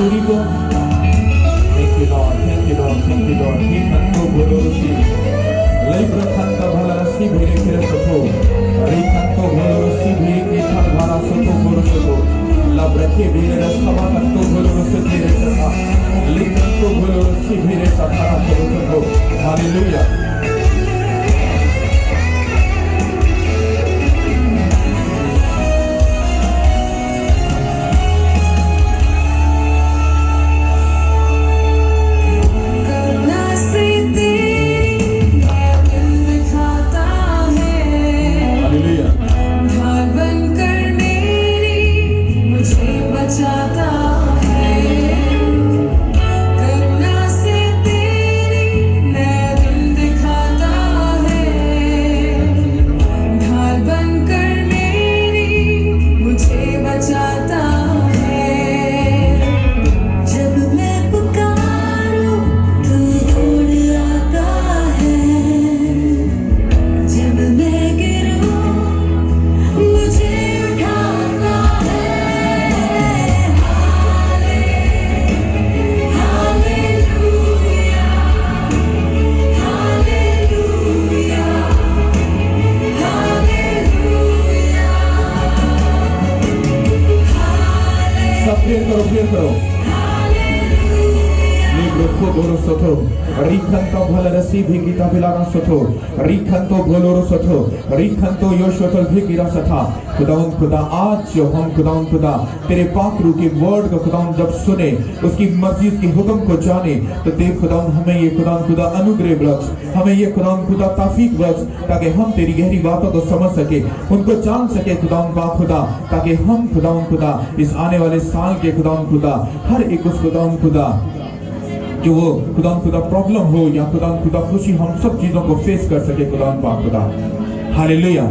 हजूरी को। Thank you lord, thank you lord, thank you lord. ही कंतो बोलो रसी लई प्रखंता भला रसी भेरे फिर सतो री कंतो बोलो रसी भेरे की थल भरा सतो बोलो सतो लब रखे भेरे रसवा कंतो बोलो रसी भेरे सता लई कंतो बोलो रसी भेरे सता बोलो सतो। हालेलुया। प्रेयर करो। लिब्रो बोलो सतो रिखंतो भला रसी भिगिता बिलाना सतो रिखंतो बोलो सतो रिखंतो योशोतल भिगिरा सथा। खुदावंद खुदा आज जो हम खुदावंद खुदा तेरे पाक रूह के वर्ड को खुदावंद जब सुने उसकी मर्जी उसकी हुक्म को जाने तो देव खुदावंद हमें ये खुदावंद खुदा अनुग्रह बख्श, हमें ये खुदावंद खुदा तौफीक बख्श ताकि हम तेरी गहरी बातों को समझ सके, उनको जान सके खुदावंद पाक खुदा, ताकि हम खुदावंद खुदा इस आने वाले साल के खुदावंद खुदा हर एक उस खुदावंद खुदा जो वो खुदावंद खुदा प्रॉब्लम हो या खुदावंद खुदा खुशी हम सब चीजों को फेस कर सके खुदावंद पाक खुदा। हालेलुया।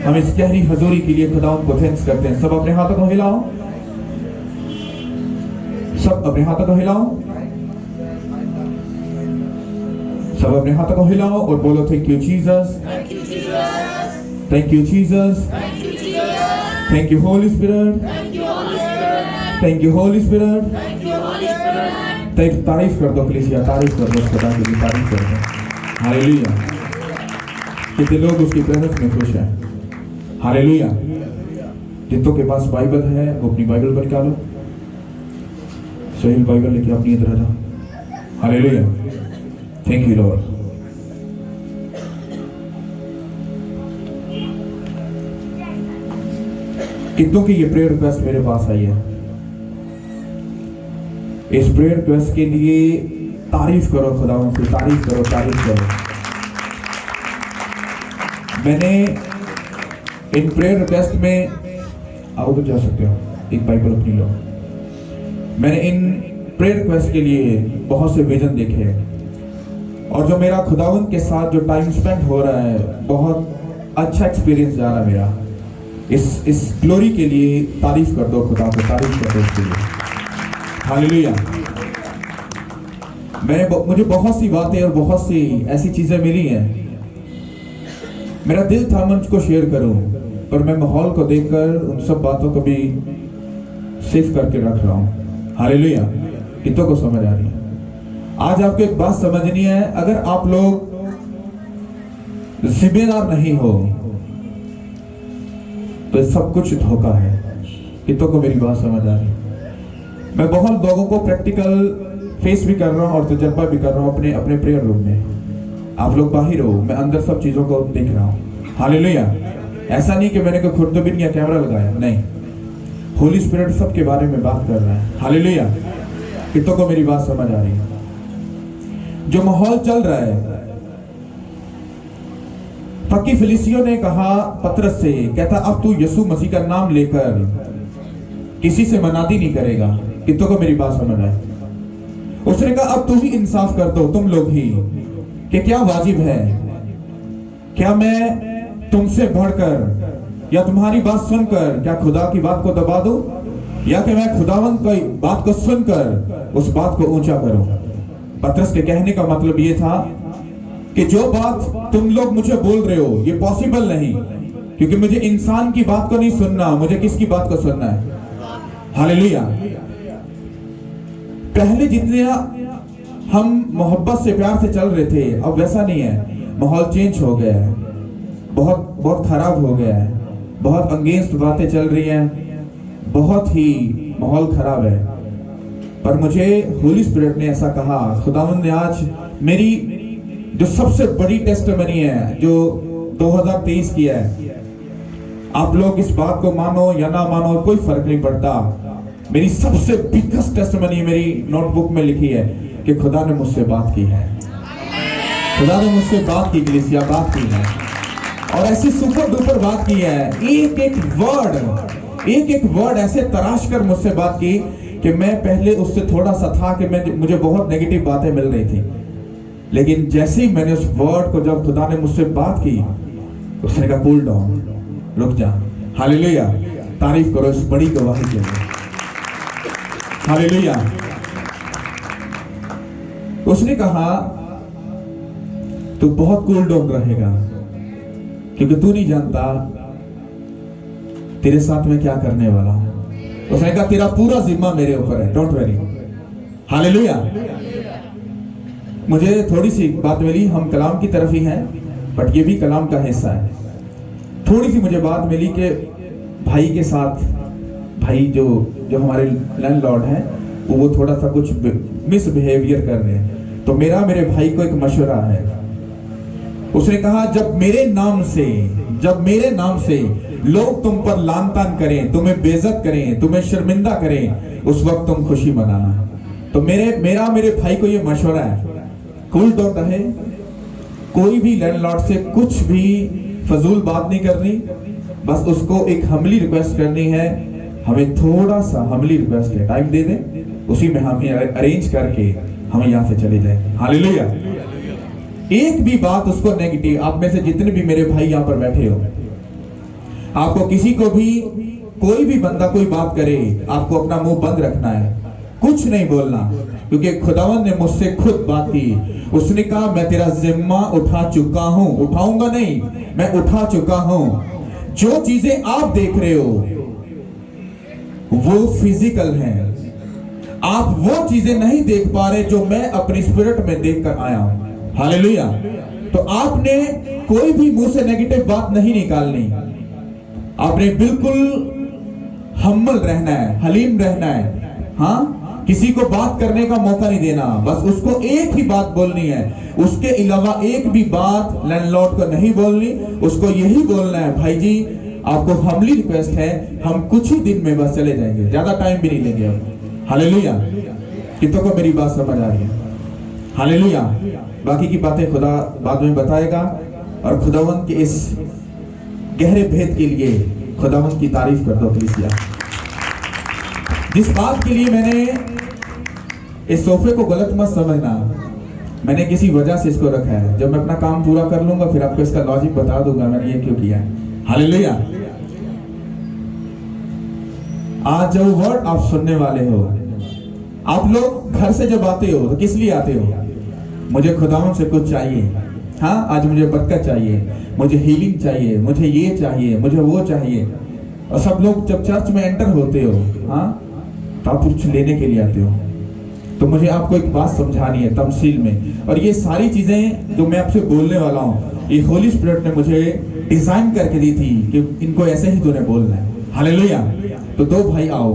हम इस गहरी हजूरी के लिए खुदावंद को थैंक्स करते हैं। सब अपने हाथों को हिलाओ, सब अपने हाथों को हिलाओ, सब अपने हाथों को हिलाओ और बोलो thank you Jesus, thank you Jesus, thank you Holi spirit, thank you Holi spirit. तारीफ कर दो प्लीज, या तारीफ कर दो, खुदा की तारीफ कर दो। हालेलुया। कितने लोग उसकी प्रेजेंस में खुश हैं। हालेलुया। जितों के पास बाइबल है वो अपनी बाइबल पर निकालो, सही बाइबल लेके अपनी इधर आ जाओ। हालेलुया। Thank you Lord. कितनों की ये प्रेयर रिक्वेस्ट मेरे पास आई है? इस प्रेयर रिक्वेस्ट के लिए तारीफ करो खुदावंद की, तारीफ करो, तारीफ करो। मैंने इन प्रेयर रिक्वेस्ट में आओ तो जा सकते हो, एक बाइबल अपनी लो। मैंने इन प्रेयर रिक्वेस्ट के लिए बहुत से विजन देखे हैं और जो मेरा खुदावंद के साथ जो टाइम स्पेंड हो रहा है बहुत अच्छा एक्सपीरियंस जा रहा है मेरा। इस ग्लोरी के लिए तारीफ कर दो खुदा को, तारीफ कर दो इसके लिए। हालेलुया। मुझे बहुत सी बातें और बहुत सी ऐसी चीजें मिली हैं, मेरा दिल था मंच को शेयर करूं, पर मैं माहौल को देखकर उन सब बातों को भी सेव करके रख रहा हूं। हालेलुया। कितनों को समझ आ रही है? आज आपको एक बात समझनी है, अगर आप लोग जिम्मेदार नहीं हो तो सब कुछ धोखा है। कितनों को मेरी बात समझ आ रही है? मैं बहुत लोगों को प्रैक्टिकल फेस भी कर रहा हूं और तजर्बा भी कर रहा हूं अपने अपने प्रेयर रूम में। आप लोग बाहर हो, मैं अंदर सब चीजों को देख रहा हूं। हालेलुया। ऐसा नहीं कि मैंने कोई खुर्दबिन या कैमरा लगाया, नहीं, होली स्पिरिट सबके बारे में बात कर रहा है। हालेलुया। कितनों को मेरी बात समझ आ रही है? जो माहौल चल रहा है, फकी फिलिस्तियों ने कहा पतरस से, कहता अब तू यीशु मसीह का नाम लेकर किसी से मनादी नहीं करेगा। कितनों को मेरी बात समझ आए? उसने कहा अब तू ही इंसाफ कर दो तुम लोग ही कि क्या वाजिब है, क्या मैं तुमसे बढ़कर या तुम्हारी बात सुनकर क्या खुदा की बात को दबा दूं, या कि मैं खुदावंद की बात को सुनकर उस बात को ऊंचा करूं। पतरस के कहने का मतलब ये था कि जो बात तुम लोग मुझे बोल रहे हो ये पॉसिबल नहीं, क्योंकि मुझे इंसान की बात को नहीं सुनना, मुझे किसकी बात को सुनना है। हालेलुया। पहले जितने हम मोहब्बत से प्यार से चल रहे थे अब वैसा नहीं है। माहौल चेंज हो गया है, बहुत बहुत खराब हो गया है, बहुत अगेंस्ट बातें चल रही हैं, बहुत ही माहौल खराब है। पर मुझे होली स्पिरिट ने ऐसा कहा, खुदावंद ने आज मेरी जो सबसे बड़ी टेस्टिमनी है जो 2023 की है, आप लोग इस बात को मानो या ना मानो कोई फर्क नहीं पड़ता, मेरी सबसे बिगेस्ट टेस्टिमनी मेरी नोटबुक में लिखी है कि खुदा ने मुझसे बात की है, खुदा ने मुझसे बात की, कलीसिया बात की है, और ऐसी सुपर डुपर बात की है। एक एक वर्ड ऐसे तराश कर मुझसे बात की कि मैं पहले उससे थोड़ा सा था कि मुझे बहुत नेगेटिव बातें मिल रही थी, लेकिन जैसे ही मैंने उस वर्ड को, जब खुदा ने मुझसे बात की, उसने कहा कूल डाउन, रुक जा। हालेलुया, तारीफ करो इस बड़ी गवाही के लिए। हालेलुया। उसने कहा तू बहुत कूल डाउन रहेगा क्योंकि तू नहीं जानता तेरे साथ में क्या करने वाला हूं। उसने कहा तेरा पूरा जिम्मा मेरे ऊपर है, डोंट वरी। हालेलुया। मुझे थोड़ी सी बात मिली, हम कलाम की तरफ ही हैं बट ये भी कलाम का हिस्सा है। थोड़ी सी मुझे बात मिली कि भाई के साथ, भाई जो हमारे लैंडलॉर्ड हैं वो थोड़ा सा कुछ मिसबिहेवियर कर रहे हैं, तो मेरे भाई को एक मशवरा है। उसने कहा जब मेरे नाम से लोग तुम पर लान तान करें, तुम्हें बेइज्जत करें, तुम्हें शर्मिंदा करें, उस वक्त तुम खुशी मनाना। तो मेरे भाई को ये मशवरा है, कूल डाउन रहे, कोई भी लैंडलॉर्ड से कुछ भी फजूल बात नहीं करनी, बस उसको एक हम्बली रिक्वेस्ट करनी है, हमें थोड़ा सा हम्बली रिक्वेस्ट है, टाइम दे दें, उसी में हम अरेंज करके हम यहाँ से चले जाएंगे। हालेलुया। एक भी बात उसको नेगेटिव, आप में से जितने भी मेरे भाई यहाँ पर बैठे हो, आपको किसी को भी, कोई भी बंदा कोई बात करे, आपको अपना मुंह बंद रखना है, कुछ नहीं बोलना, क्योंकि खुदावंद ने मुझसे खुद बात की। उसने कहा मैं तेरा जिम्मा उठा चुका हूं, उठाऊंगा नहीं, मैं उठा चुका हूं। जो चीजें आप देख रहे हो वो फिजिकल हैं, आप वो चीजें नहीं देख पा रहे जो मैं अपनी स्पिरिट में देख कर आया हूं। हालेलुया। तो आपने कोई भी मुंह से नेगेटिव बात नहीं निकालनी, आपने बिल्कुल हम्बल रहना है, हलीम रहना है। हाँ, किसी को बात करने का मौका नहीं देना, बस उसको एक ही बात बोलनी है, उसके अलावा एक भी बात लैंडलॉर्ड को नहीं बोलनी। उसको यही बोलना है, भाई जी आपको हम्बली रिक्वेस्ट है, हम कुछ ही दिन में बस चले जाएंगे, ज्यादा टाइम भी नहीं लेंगे अब। हालेलुया। कितनों को मेरी बात समझ आ रही है? हालेलुया। बाकी की बातें खुदा बाद में बताएगा, और खुदावंद के इस गहरे भेद के लिए खुदावंद की तारीफ कर दो कलीसिया। जिस बात के लिए मैंने इस सोफे को गलत मत समझना, मैंने किसी वजह से इसको रखा है, जब मैं अपना काम पूरा कर लूंगा फिर आपको इसका लॉजिक बता दूंगा मैंने ये क्यों किया है। हालेलुया। आज जो वर्ड आप सुनने वाले हो, आप लोग घर से जब आते हो तो किस लिए आते हो? मुझे खुदावंद से कुछ चाहिए, हाँ आज मुझे बरकत चाहिए, मुझे हीलिंग चाहिए, मुझे ये चाहिए, मुझे वो चाहिए। और सब लोग जब चर्च में एंटर होते हो, हाँ तो आप कुछ लेने के लिए आते हो। तो मुझे आपको एक बात समझानी है तमसील में, और ये सारी चीजें जो मैं आपसे बोलने वाला हूँ ये होली स्पिरिट ने मुझे डिजाइन करके दी थी कि इनको ऐसे ही तूने बोलना है। हालेलुया। तो दो भाई आओ,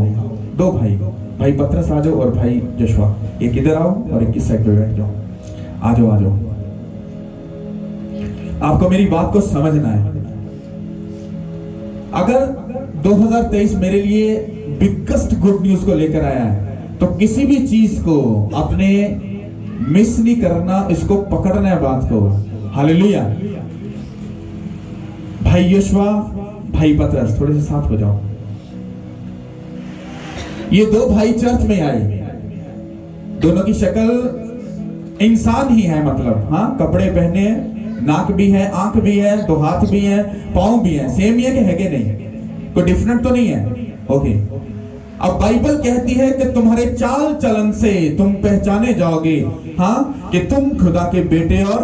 दो भाई पतरस आ जाओ और भाई जोशुआ, एक इधर आओ और एक इस साइड पे बैठ जाओ। आ जाओ। आपको मेरी बात को समझना है। अगर 2023 मेरे लिए बिगेस्ट गुड न्यूज को लेकर आया है, तो किसी भी चीज को अपने मिस नहीं करना, इसको पकड़ना है बात को। हालेलुया। भाई यशवा, भाई पतरस, थोड़े से साथ हो जाओ। ये दो भाई चर्च में आए, दोनों की शक्ल इंसान ही है, मतलब हाँ कपड़े पहने, नाक भी है, आंख भी है, दो हाथ भी है, पांव भी है, सेम ही है कि है कि नहीं? कोई डिफरेंट तो नहीं है? ओके। अब बाइबल कहती है कि तुम्हारे चाल चलन से तुम पहचाने जाओगे, हाँ कि तुम खुदा के बेटे, और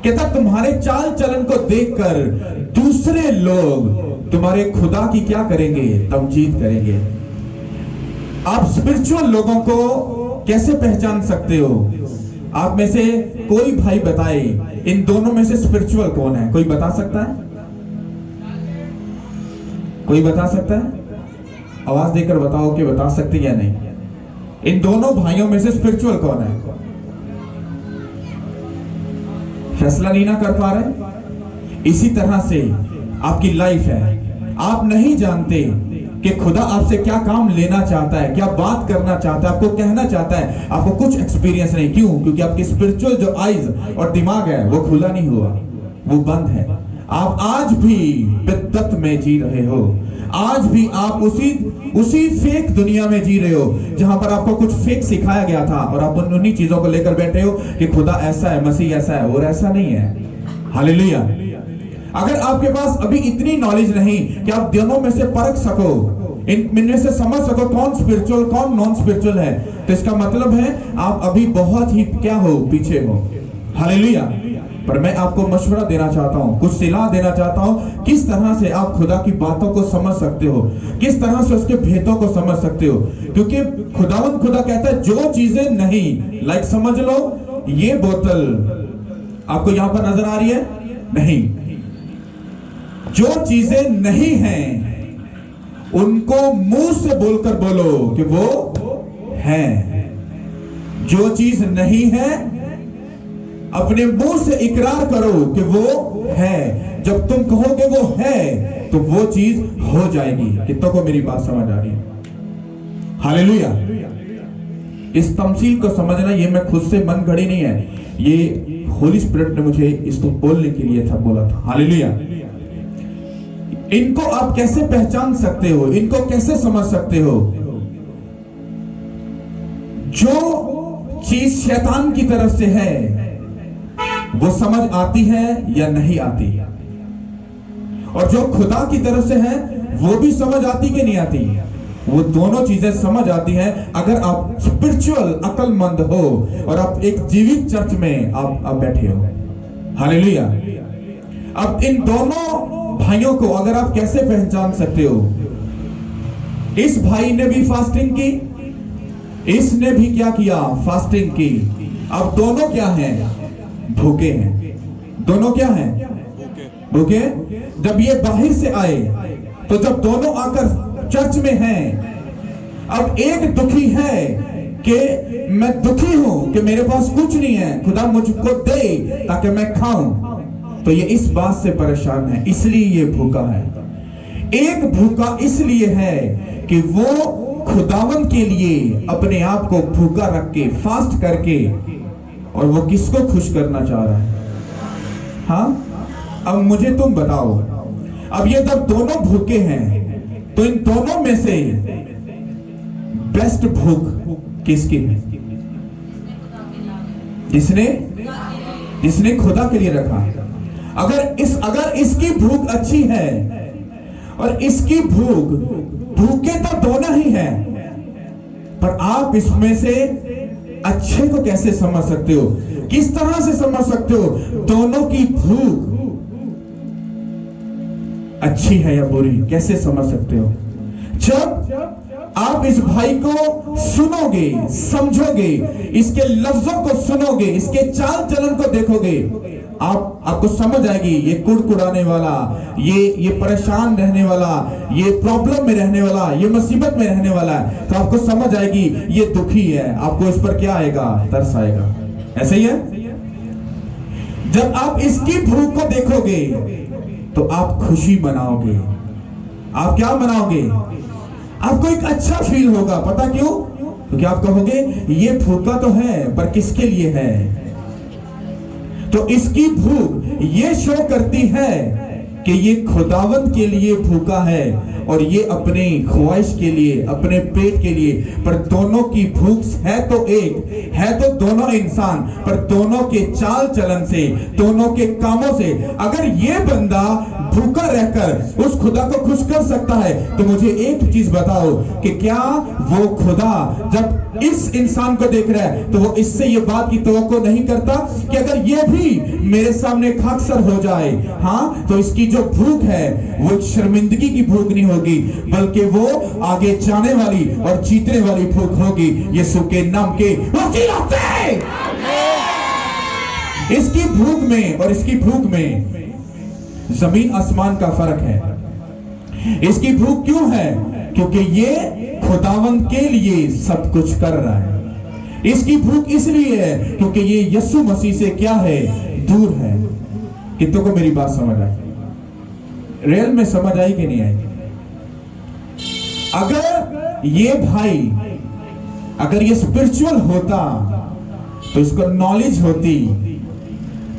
कहता तुम्हारे चाल चलन को देखकर दूसरे लोग तुम्हारे खुदा की क्या करेंगे? तमजीद करेंगे। आप स्पिरिचुअल लोगों को कैसे पहचान सकते हो? आप में से कोई भाई बताए इन दोनों में से स्पिरिचुअल कौन है? कोई बता सकता है? कोई बता सकता है? आवाज देकर बताओ कि बता सकते या नहीं। इन दोनों भाइयों में से स्पिरिचुअल कौन है? फैसला नहीं ना कर पा रहे। इसी तरह से आपकी लाइफ है। आप नहीं जानते कि खुदा आपसे क्या काम लेना चाहता है, क्या बात करना चाहता है, आपको कहना चाहता है। आपको कुछ एक्सपीरियंस नहीं। क्यों? क्योंकि आपकी स्पिरिचुअल जो आईज और दिमाग है वो खुला नहीं हुआ, वो बंद है। आप आज भी बिद्दत में जी रहे हो। आज भी आप उसी फेक दुनिया में जी रहे हो जहां पर आपको कुछ फेक सिखाया गया था और आप उन्हीं चीजों को लेकर बैठे हो कि खुदा ऐसा है, मसीह ऐसा है, और ऐसा नहीं है। हालेलुया। अगर आपके पास अभी इतनी नॉलेज नहीं कि आप दोनों में से परख सको, इनमें से समझ सको कौन स्पिरिचुअल कौन नॉन स्पिरिचुअल है, तो इसका मतलब है आप अभी बहुत ही क्या हो, पीछे हो। हालेलुया। पर मैं आपको मशवरा देना चाहता हूं, कुछ सलाह देना चाहता हूं, किस तरह से आप खुदा की बातों को समझ सकते हो, किस तरह से उसके भेदों को समझ सकते हो। क्योंकि खुदा कहता है जो चीजें नहीं, लाइक समझ लो ये बोतल आपको यहां पर नजर आ रही है, नहीं, जो चीजें नहीं हैं उनको मुंह से बोलकर बोलो कि वो है। जो चीज नहीं है अपने मुंह से इकरार करो कि वो है। जब तुम कहोगे वो है तो वो चीज हो जाएगी। कितनों को मेरी बात समझ आ रही है? हालेलुया। इस तमसील को समझना, ये मैं खुद से मन घड़ी नहीं है, ये होली स्पिरिट ने मुझे इसको बोलने के लिए था, बोला था। हालेलुया। इनको आप कैसे पहचान सकते हो, इनको कैसे समझ सकते हो? जो चीज शैतान की तरफ से है वो समझ आती है या नहीं आती, और जो खुदा की तरफ से है वो भी समझ आती कि नहीं आती? वो दोनों चीजें समझ आती हैं अगर आप स्पिरिचुअल अक्लमंद हो और आप एक जीवित चर्च में आप बैठे हो। हालेलुया। अब इन दोनों भाइयों को अगर आप कैसे पहचान सकते हो? इस भाई ने भी फास्टिंग की, इसने भी क्या किया? फास्टिंग की। अब दोनों क्या हैं? भूखे हैं। दोनों क्या हैं? भूखे। जब ये बाहर से आए तो जब दोनों आकर चर्च में हैं, अब एक दुखी है कि मैं दुखी हूं कि मेरे पास कुछ नहीं है, खुदा मुझको दे ताकि मैं खाऊं, तो ये इस बात से परेशान है, इसलिए ये भूखा है। एक भूखा इसलिए है कि वो खुदावन के लिए अपने आप को भूखा रख के फास्ट करके, और वो किसको खुश करना चाह रहा है? हाँ, अब मुझे तुम बताओ, अब ये जब दोनों भूखे हैं तो इन दोनों में से बेस्ट भूख किसकी है? जिसने खुदा के लिए रखा। अगर इसकी भूख अच्छी है और इसकी भूखे तो दोनों ही हैं, पर आप इसमें से अच्छे को कैसे समझ सकते हो? किस तरह से समझ सकते हो दोनों की भूख अच्छी है या बुरी? कैसे समझ सकते हो? जब आप इस भाई को सुनोगे, समझोगे, इसके लफ्जों को सुनोगे, इसके चाल चलन को देखोगे, आपको समझ आएगी ये कुड़कुड़ाने वाला, ये परेशान रहने वाला, ये प्रॉब्लम में रहने वाला, ये मुसीबत में रहने वाला है, तो आपको समझ आएगी ये दुखी है। आपको इस पर क्या आएगा? तरस आएगा। ऐसे ही है। जब आप इसकी भूख को देखोगे तो आप खुशी मनाओगे। आप क्या मनाओगे? आपको एक अच्छा फील होगा। पता क्यों? क्योंकि आप कहोगे ये भूखा तो है, पर किसके लिए है? तो इसकी भूख ये शो करती है कि ये खुदावंत के लिए भूखा है और ये अपने ख्वाहिश के लिए, अपने पेट के लिए। पर दोनों की भूख है तो एक, है तो दोनों इंसान, पर दोनों के चाल चलन से, दोनों के कामों से अगर ये बंदा भूखा रहकर उस खुदा को खुश कर सकता है, तो मुझे एक चीज बताओ कि क्या वो खुदा जब इस इंसान को देख रहा है तो वो इससे ये बात की तवक्को नहीं करता कि अगर ये भी मेरे सामने खाकसर हो जाए, हाँ, तो इसकी जो भूख है वो शर्मिंदगी की भूख नहीं होगी, बल्कि वो आगे जाने वाली और जीतने वाली भूख होगी यीशु के नाम के वसीला से। इसकी भूख में और इसकी भूख में जमीन आसमान का फर्क है। इसकी भूख क्यों है? क्योंकि ये खुदावंद के लिए सब कुछ कर रहा है। इसकी भूख इसलिए है क्योंकि ये यीशु मसीह से क्या है, दूर है। कितनों को मेरी बात समझ आई? रियल में समझ आई कि नहीं आई? अगर ये भाई, अगर ये स्पिरिचुअल होता तो इसको नॉलेज होती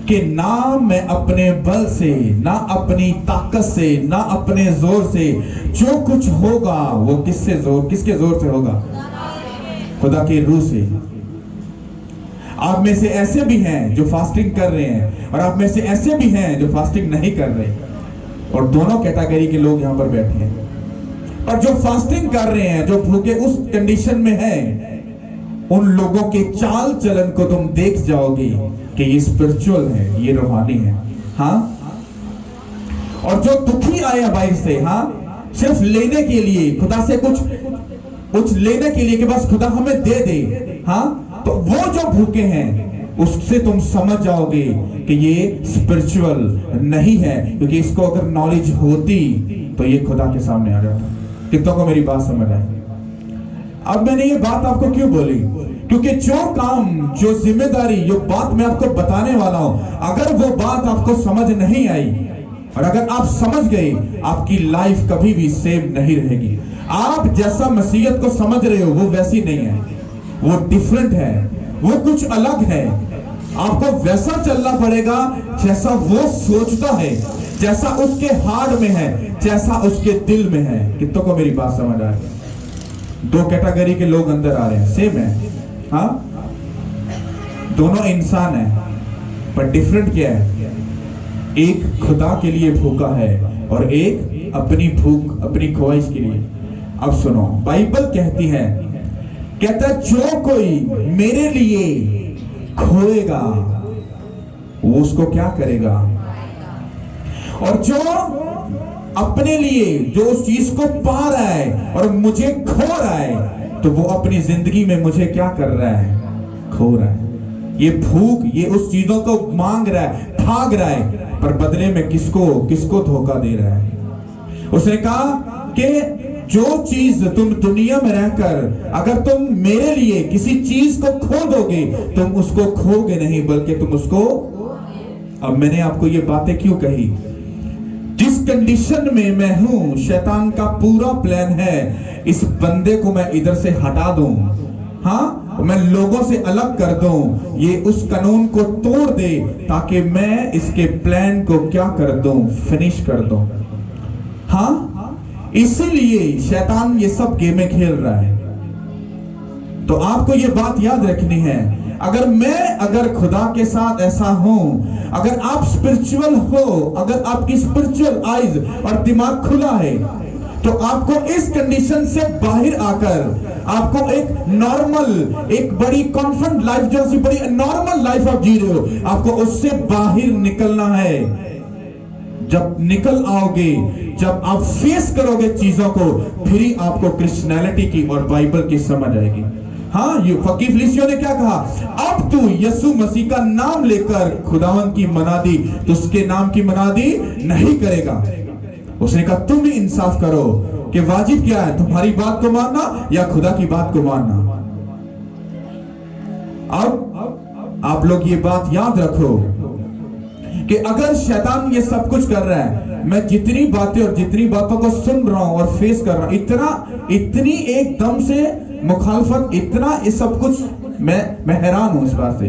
कि ना मैं अपने बल से, ना अपनी ताकत से, ना अपने जोर से, जो कुछ होगा वो किसके जोर से होगा? खुदा के रूह से। आप में से ऐसे भी हैं जो फास्टिंग कर रहे हैं और आप में से ऐसे भी हैं जो फास्टिंग नहीं कर रहे, और दोनों कैटेगरी के लोग यहां पर बैठे हैं। और जो फास्टिंग कर रहे हैं, जो भूखे उस कंडीशन में हैं, उन लोगों के चाल चलन को तुम देख जाओगे कि ये स्पिरिचुअल है, ये रूहानी है। हाँ, और जो दुखी आया बाहर से, हाँ, सिर्फ लेने के लिए, खुदा से कुछ लेने के लिए कि बस खुदा हमें दे दे, हाँ, तो वो जो भूखे हैं उससे तुम समझ जाओगे कि ये स्पिरिचुअल नहीं है, क्योंकि इसको अगर नॉलेज होती तो ये खुदा के सामने आ जाता। कितनों को मेरी बात समझ आई? अब मैंने ये बात आपको क्यों बोली? क्योंकि जो काम, जो जिम्मेदारी, जो बात मैं आपको बताने वाला हूं, अगर वो बात आपको समझ नहीं आई और अगर आप समझ गए, आपकी लाइफ कभी भी सेम नहीं रहेगी। आप जैसा मसीहत को समझ रहे हो वो वैसी नहीं है, वो डिफरेंट है, वो कुछ अलग है। आपको वैसा चलना पड़ेगा जैसा वो सोचता है, जैसा उसके हार्ट में है, जैसा उसके दिल में है। कितनों को मेरी बात समझ आ रही? दो कैटेगरी के लोग अंदर आ रहे हैं, सेम है, हाँ, दोनों इंसान है, पर डिफरेंट क्या है? एक खुदा के लिए भूखा है और एक अपनी भूख, अपनी ख्वाहिश के लिए। अब सुनो, बाइबल कहती है, कहता है जो कोई मेरे लिए खोएगा वो उसको क्या करेगा, और जो अपने लिए, जो उस चीज को पा रहा है और मुझे खो रहा है, तो वो अपनी जिंदगी में मुझे क्या कर रहा है, खो रहा है। ये भूख, ये उस चीजों को मांग रहा है, भाग रहा है, पर बदले में किसको धोखा दे रहा है। उसने कहा कि जो चीज तुम दुनिया में रहकर अगर तुम मेरे लिए किसी चीज को खो दोगे, तुम उसको खोगे नहीं, बल्कि तुम उसको। अब मैंने आपको ये बातें क्यों कही? जिस कंडीशन में मैं हूं, शैतान का पूरा प्लान है इस बंदे को मैं इधर से हटा दूं, हाँ, मैं लोगों से अलग कर दूं, ये उस कानून को तोड़ दे, ताकि मैं इसके प्लान को क्या कर दूं, फिनिश कर दूं। हाँ, इसीलिए शैतान ये सब गेमें खेल रहा है। तो आपको ये बात याद रखनी है, अगर खुदा के साथ ऐसा हो, अगर आप स्पिरिचुअल हो, अगर आपकी स्पिरिचुअल आइज और दिमाग खुला है, तो आपको इस कंडीशन से बाहर आकर आपको एक नॉर्मल, एक बड़ी कॉन्फिडेंट लाइफ, जो ऐसी बड़ी नॉर्मल लाइफ आप जी रहे हो, आपको उससे बाहर निकलना है। जब निकल आओगे, जब आप फेस करोगे चीजों को, फिर ही आपको क्रिश्चियनिटी की और बाइबल की समझ आएगी। हाँ, ये फकीर फिलिस्तियों ने क्या कहा? अब तू यीशु मसीह का नाम लेकर खुदावन की मनादी, तो उसके नाम की मनादी नहीं करेगा। उसने कहा तुम भी इंसाफ करो कि वाजिब क्या है, तुम्हारी बात को मानना या खुदा की बात को मानना। अब आप लोग ये बात याद रखो कि अगर शैतान ये सब कुछ कर रहा है, मैं जितनी बातें और जितनी बातों को सुन रहा हूं और फेस कर रहा हूं, इतनी एकदम से मुखालफत, इतना ये सब कुछ, मैं हैरान हूं इस बात से।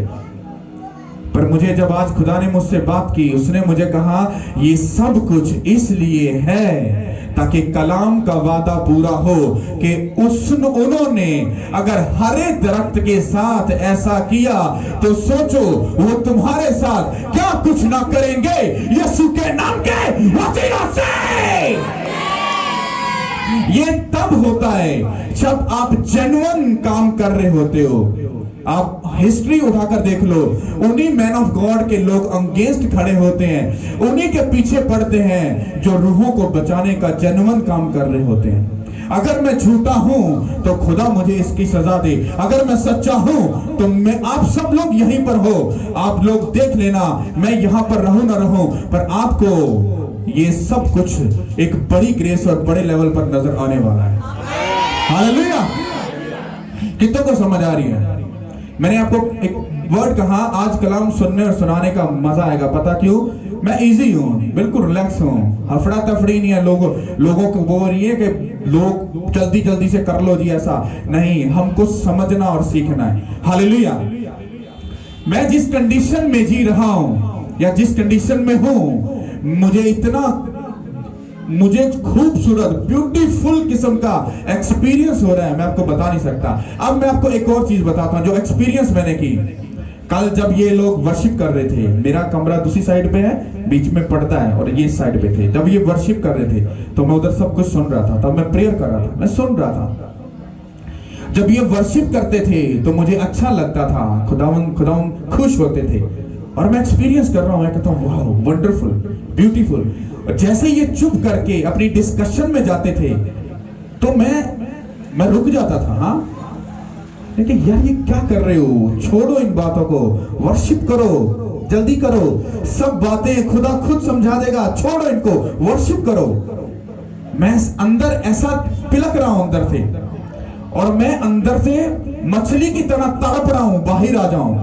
पर मुझे जब आज खुदा ने मुझसे बात की, उसने मुझे कहा ये सब कुछ इसलिए है ताकि कलाम का वादा पूरा हो कि उन्होंने अगर हरे दरख्त के साथ ऐसा किया तो सोचो वो तुम्हारे साथ क्या कुछ ना करेंगे यीशु के नाम के वसीला से। ये तब होता है जब आप जेन्युइन काम कर रहे होते हो, आप हिस्ट्री उठाकर देख लो, उन्हीं मैन ऑफ गॉड के लोग अगेंस्ट खड़े होते हैं, उन्हीं के पीछे पड़ते हैं जो रूहों को बचाने का जेन्युइन काम कर रहे होते हैं। अगर मैं झूठा हूं तो खुदा मुझे इसकी सजा दे, अगर मैं सच्चा हूं तो मैं, आप सब लोग यहीं पर हो, आप लोग देख लेना, मैं यहां पर रहूं ना रहूं, पर आपको ये सब कुछ एक बड़ी ग्रेस और बड़े लेवल पर नजर आने वाला है। हालेलुया! कितनों को समझ आ रही है? मैंने आपको एक वर्ड कहा, आज कलाम सुनने और सुनाने का मजा आएगा। पता क्यों? मैं इजी हूँ, बिल्कुल रिलैक्स हूँ, हफड़ा तफड़ी नहीं है। लोगों को वो नहीं है कि लोग जल्दी जल्दी से कर लो जी, ऐसा नहीं, हमको समझना और सीखना है। हालेलुया! मैं जिस कंडीशन में जी रहा हूं या जिस कंडीशन में हूं, मुझे खूबसूरत ब्यूटीफुल किस्म का एक्सपीरियंस हो रहा है, मैं आपको बता नहीं सकता। अब मैं आपको एक और चीज बताता हूं जो एक्सपीरियंस मैंने की। कल जब ये लोग वर्शिप कर रहे थे, मेरा कमरा दूसरी साइड पे है, बीच में पर्दा है और ये इस साइड पे थे। जब ये वर्शिप कर रहे थे तो मैं उधर सब कुछ सुन रहा था, तब मैं प्रेयर कर रहा था, मैं सुन रहा था। जब ये वर्शिप करते थे तो मुझे अच्छा लगता था, खुदावन खुश होते थे, और मैं एक्सपीरियंस कर रहा हूं, मैं कहता हूं वाह, वंडरफुल, ब्यूटीफुल। जैसे ये चुप करके अपनी डिस्कशन में जाते थे तो मैं रुक जाता था। हाँ, लेकिन यार ये क्या कर रहे हो, छोड़ो इन बातों को, वर्शिप करो, जल्दी करो, सब बातें खुदा खुद समझा देगा, छोड़ो इनको, वर्शिप करो। मैं अंदर ऐसा पिलक रहा हूं अंदर से, और मैं अंदर से मछली की तरह तड़प रहा हूं, बाहर आ जाऊं,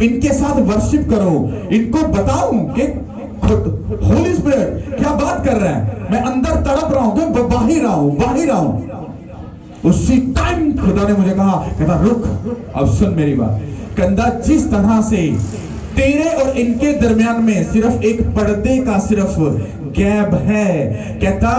इनके साथ वर्शिप करो, इनको बताऊं कि होली स्पिरिट क्या बात कर रहा है। मैं अंदर तड़प रहा हूं, तो बाहर आऊं। उसी टाइम खुदा ने मुझे कहा, कहता रुक, अब सुन मेरी बात। कहता जिस तरह से तेरे और इनके दरमियान में सिर्फ एक पर्दे का सिर्फ गैप है, कहता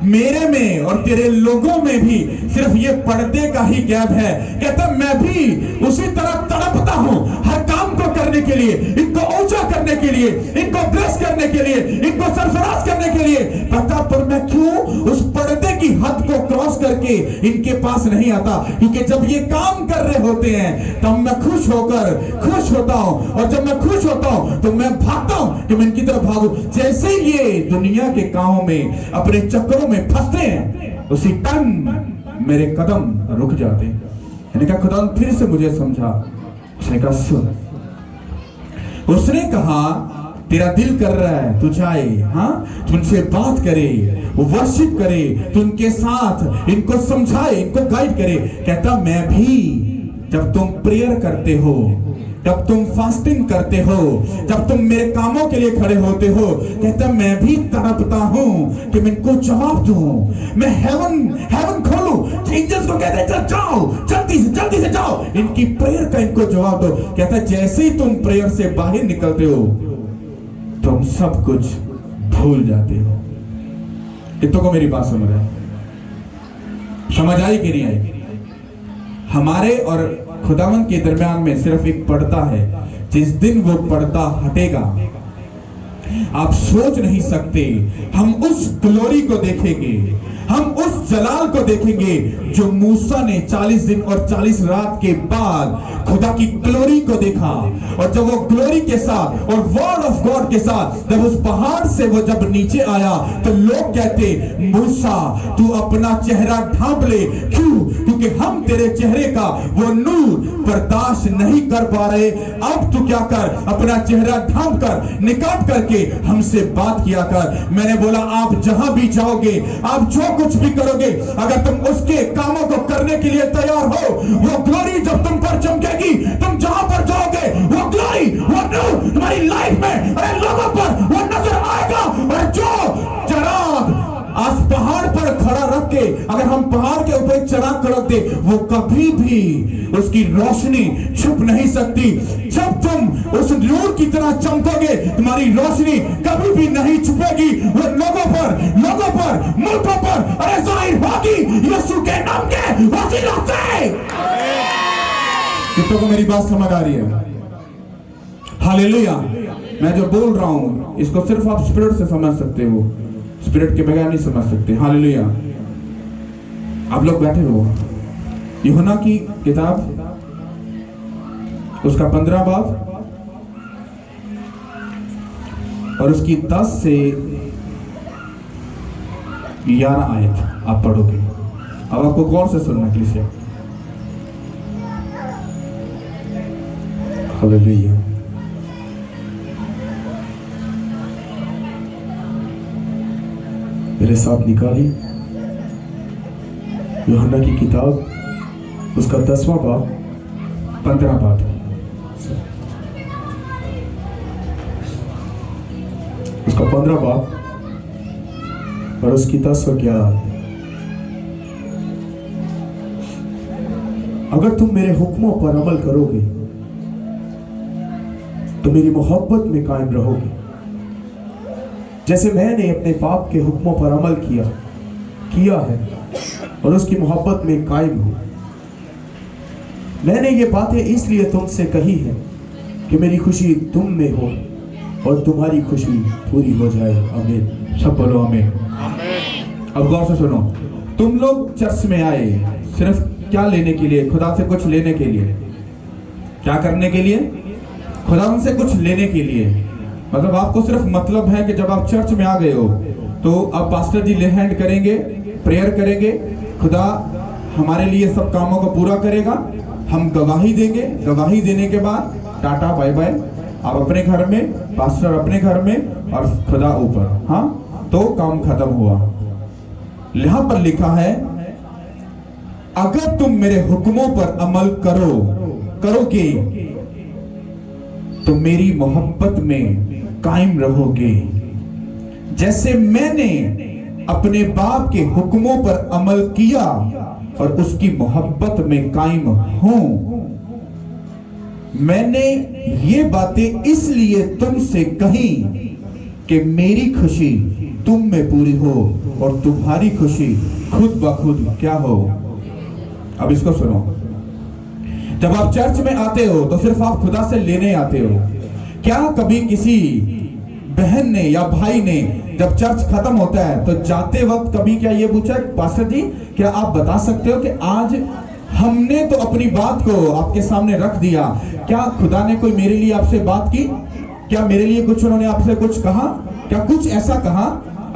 मेरे में और तेरे लोगों में भी सिर्फ ये पर्दे का ही गैप है। कहता मैं भी उसी तरह तड़पता हूं हर काम को करने के लिए, इनको ऊंचा करने के लिए, इनको ब्लेस करने के लिए, इनको सरफराज करने के लिए। पता पर मैं क्यों उस पर्दे की हद को क्रॉस करके इनके पास नहीं आता, क्योंकि जब ये काम कर रहे होते हैं तब मैं खुश होता हूं, और जब मैं खुश होता हूं तो मैं भागता हूं कि मैं इनकी तरफ भागूं। जैसे ये दुनिया के कामों में अपने चक्करों में फंसते हैं, उसी टाइम मेरे कदम रुक जाते हैं। मैंने कहा खुदा फिर से मुझे समझा। उसने कहा सुन, उसने कहा तेरा दिल कर रहा है तू जाए, हाँ, तू उनसे बात करे, वर्शिप करे, तू उनके साथ इनको समझाए, इनको गाइड करे। कहता मैं भी जब तुम प्रेयर करते हो, जब तुम फास्टिंग करते हो, जब तुम मेरे कामों के लिए खड़े होते हो, कहता मैं भी तड़पता हूं कि मैं इनको जवाब दूं, मैं हेवन खोलूं, एंजल्स को कहते चल जाओ, जल्दी से जाओ, इनकी प्रेयर का इनको जवाब दो। कहता जैसे ही तुम प्रेयर से बाहर निकलते हो तुम सब कुछ भूल जाते हो। कितनों को मेरी बात समझ है? समझ आई कि नहीं आई? हमारे और खुदावन के दरमियान में सिर्फ एक पर्दा है। जिस दिन वो पर्दा हटेगा आप सोच नहीं सकते, हम उस ग्लोरी को देखेंगे, हम उस जलाल को देखेंगे जो मूसा ने 40 दिन और 40 रात के बाद खुदा की ग्लोरी को देखा। और जब वो ग्लोरी के साथ और वर्ड ऑफ गॉड के साथ जब उस पहाड़ से वो जब नीचे आया तो लोग कहते मूसा तू अपना चेहरा ढांप ले, क्यों? क्योंकि हम तेरे चेहरे का वो नूर बर्दाश्त नहीं कर पा रहे। अब तू क्या कर, अपना चेहरा ढांप कर, निकाब करके हमसे बात किया कर। मैंने बोला आप जहां भी जाओगे, आप जो कुछ भी करोगे, अगर तुम उसके कामों को करने के लिए तैयार हो, वो ग्लोरी जब तुम पर चमकेगी, तुम जहां पर जाओगे वो ग्लोरी, वो नूर तुम्हारी लाइफ में अरे लोगों पर वो नजर आएगा। और जो चराग आज पहाड़ पर खड़ा रख के, अगर हम पहाड़ के ऊपर एक चराग रख दे, वो कभी भी उसकी रोशनी छुप नहीं सकती। जब तुम उस नूर की तरह चमकोगे, तुम्हारी रोशनी कभी भी नहीं छुपेगी। वो लोगों पर, मुल्कों पर अरे जाहिर होगी यीशु के नाम के वसीला से। कितनों को मेरी बात समझ आ रही है? हालेलुया! मैं जो बोल रहा हूं इसको सिर्फ आप स्पिरिट से समझ सकते हो, स्पिरिट के बगैर नहीं समझ सकते। हालेलुया! आप लोग बैठे हो, यूहन्ना की किताब उसका 15 बाब और उसकी 10 से 11 आयत आप पढ़ोगे। अब आपको गौर से सुनना प्लीज। हालेलुया। मेरे साथ निकाली यूहन्ना की किताब, उसका 10वां बाब 15 बाब, उसका 15 बाब और उसकी 10 और 11। अगर तुम मेरे हुक्मों पर अमल करोगे तो मेरी मोहब्बत में कायम रहोगे, जैसे मैंने अपने बाप के हुक्मों पर अमल किया है और उसकी मोहब्बत में कायम हूं। मैंने ये बातें इसलिए तुमसे कही है कि मेरी खुशी तुम में हो और तुम्हारी खुशी पूरी हो जाए। आमीन। सब बोलो आमीन। अब गौर से सुनो, तुम लोग चर्च में आए सिर्फ क्या लेने के लिए? खुदा से कुछ लेने के लिए। क्या करने के लिए? खुदा से कुछ लेने के लिए। मतलब आपको सिर्फ मतलब है कि जब आप चर्च में आ गए हो तो अब पास्टर जी ले हैंड करेंगे, प्रेयर करेंगे, खुदा हमारे लिए सब कामों को पूरा करेगा, हम गवाही देंगे, गवाही देने के बाद टाटा बाय बाय, आप अपने घर में, पास्टर अपने घर में और खुदा ऊपर। हाँ, तो काम खत्म हुआ। यहां पर लिखा है अगर तुम मेरे हुक्मों पर अमल करोगे तो मेरी मोहब्बत में कायम रहोगे, जैसे मैंने अपने बाप के हुक्मों पर अमल किया और उसकी मोहब्बत में कायम हूं। मैंने ये बातें इसलिए तुमसे कही कि मेरी खुशी तुम में पूरी हो और तुम्हारी खुशी खुद ब खुद क्या हो। अब इसको सुनो, जब आप चर्च में आते हो तो सिर्फ आप खुदा से लेने आते हो। क्या कभी किसी बहन ने या भाई ने जब चर्च खत्म होता है तो जाते वक्त कभी क्या ये पूछा, पास्टर जी क्या आप बता सकते हो कि आज हमने तो अपनी बात को आपके सामने रख दिया, क्या खुदा ने कोई मेरे लिए आपसे बात की? क्या मेरे लिए कुछ उन्होंने आपसे कुछ कहा? क्या कुछ ऐसा कहा?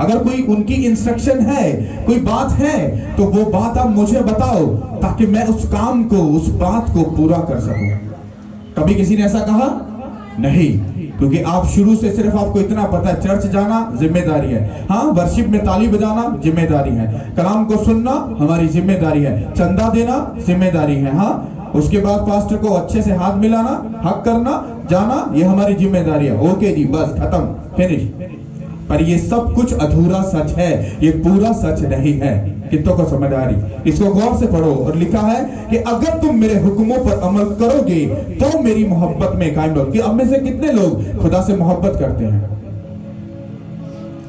अगर कोई उनकी इंस्ट्रक्शन है, कोई बात है, तो वो बात आप मुझे बताओ ताकि मैं उस काम को, उस बात को पूरा कर सकूं। कभी किसी ने ऐसा कहा? नहीं, क्योंकि आप शुरू से सिर्फ आपको इतना पता है, चर्च जाना जिम्मेदारी है, हाँ, वर्शिप में ताली बजाना जिम्मेदारी है, कलाम को सुनना हमारी जिम्मेदारी है, चंदा देना जिम्मेदारी है, हाँ, उसके बाद पास्टर को अच्छे से हाथ मिलाना, हक करना, जाना, ये हमारी जिम्मेदारी है। ओके जी, बस खत्म, फिनिश। पर ये सब कुछ अधूरा सच है, ये पूरा सच नहीं है। कितनों को समझ आ रही? इसको गौर से पढ़ो। और लिखा है कि अगर तुम मेरे हुक्मों पर अमल करोगे तो मेरी मोहब्बत में कायम रहोगे। अब में से कितने लोग खुदा से मोहब्बत करते हैं?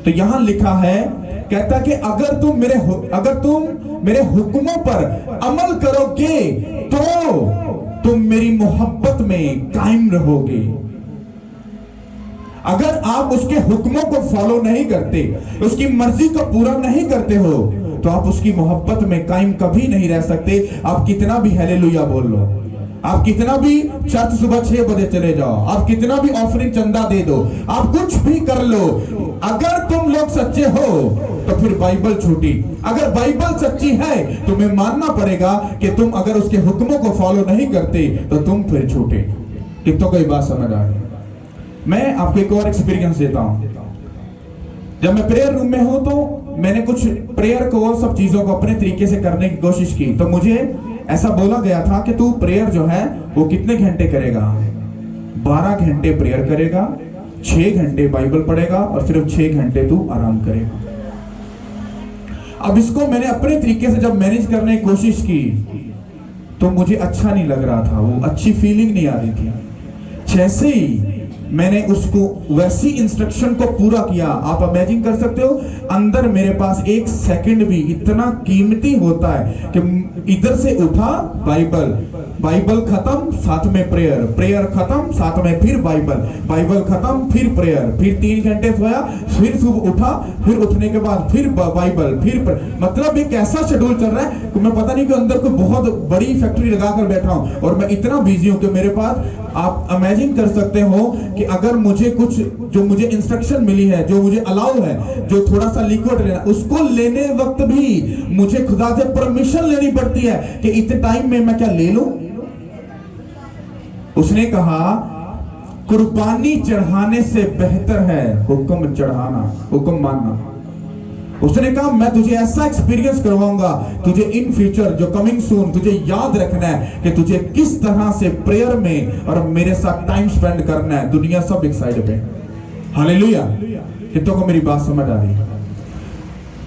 तो यहां लिखा है, कहता कि अगर तुम मेरे हुक्मों पर अमल करोगे तो तुम मेरी मोहब्बत में कायम रहोगे। अगर आप उसके हुक्मों को फॉलो नहीं करते, उसकी मर्जी को पूरा नहीं करते हो, तो आप उसकी मोहब्बत में कायम कभी नहीं रह सकते। आप कितना भी हालेलुया बोल लो, आप कितना भी चर्च सुबह 6 बजे चले जाओ, आप कितना भी ऑफरिंग चंदा दे दो, आप कुछ भी कर लो, अगर तुम लोग सच्चे हो तो फिर बाइबल झूठी। अगर बाइबल सच्ची है तो तुम्हें मानना पड़ेगा कि तुम अगर उसके हुक्मों को फॉलो नहीं करते तो तुम फिर झूठे। कितनों को ये बात समझ आ रही है? मैं आपको एक और एक्सपीरियंस देता हूं। जब मैं प्रेयर रूम में हूं तो मैंने कुछ प्रेयर को और सब चीजों को अपने तरीके से करने की कोशिश की, तो मुझे ऐसा बोला गया था कि तू प्रेयर जो है वो कितने घंटे करेगा? 12 घंटे प्रेयर करेगा, 6 घंटे बाइबल पढ़ेगा और सिर्फ 6 घंटे तू आराम करेगा। अब इसको मैंने अपने तरीके से जब मैनेज करने की कोशिश की तो मुझे अच्छा नहीं लग रहा था, वो अच्छी फीलिंग नहीं आ रही थी। जैसे ही मैंने उसको वैसी इंस्ट्रक्शन को पूरा किया। आप इमेजिन कर सकते हो, अंदर मेरे पास 1 सेकंड भी इतना कीमती होता है कि इधर से उठा, बाइबल खत्म, साथ में प्रेयर खत्म, साथ में फिर बाइबल खत्म, फिर प्रेयर, फिर 3 घंटे सोया, फिर सुबह उठा, फिर उठने के बाद फिर बाइबल, फिर मतलब एक ऐसा शेड्यूल चल रहा है कि मैं पता नहीं कि अंदर को बहुत बड़ी फैक्ट्री लगाकर बैठा हूं और मैं इतना बिजी हूं कि मेरे पास, आप इमेजिन कर सकते हो कि अगर मुझे कुछ, जो मुझे इंस्ट्रक्शन मिली है, जो मुझे अलाउ है, जो थोड़ा सा लिक्विड लेना, उसको लेने वक्त भी मुझे खुदा से परमिशन लेनी पड़ती है कि इतने टाइम में मैं क्या ले लूं। उसने कहा कुर्बानी चढ़ाने से बेहतर है हुक्म चढ़ाना, हुक्म मानना। उसने कहा मैं तुझे ऐसा एक्सपीरियंस करवाऊंगा, तुझे इन फ्यूचर जो कमिंग सून, तुझे याद रखना है कि तुझे किस तरह से प्रेयर में और मेरे साथ टाइम स्पेंड करना है। दुनिया सब एक साइड पे, हालेलुया। कितनों को मेरी बात समझ आ रही है?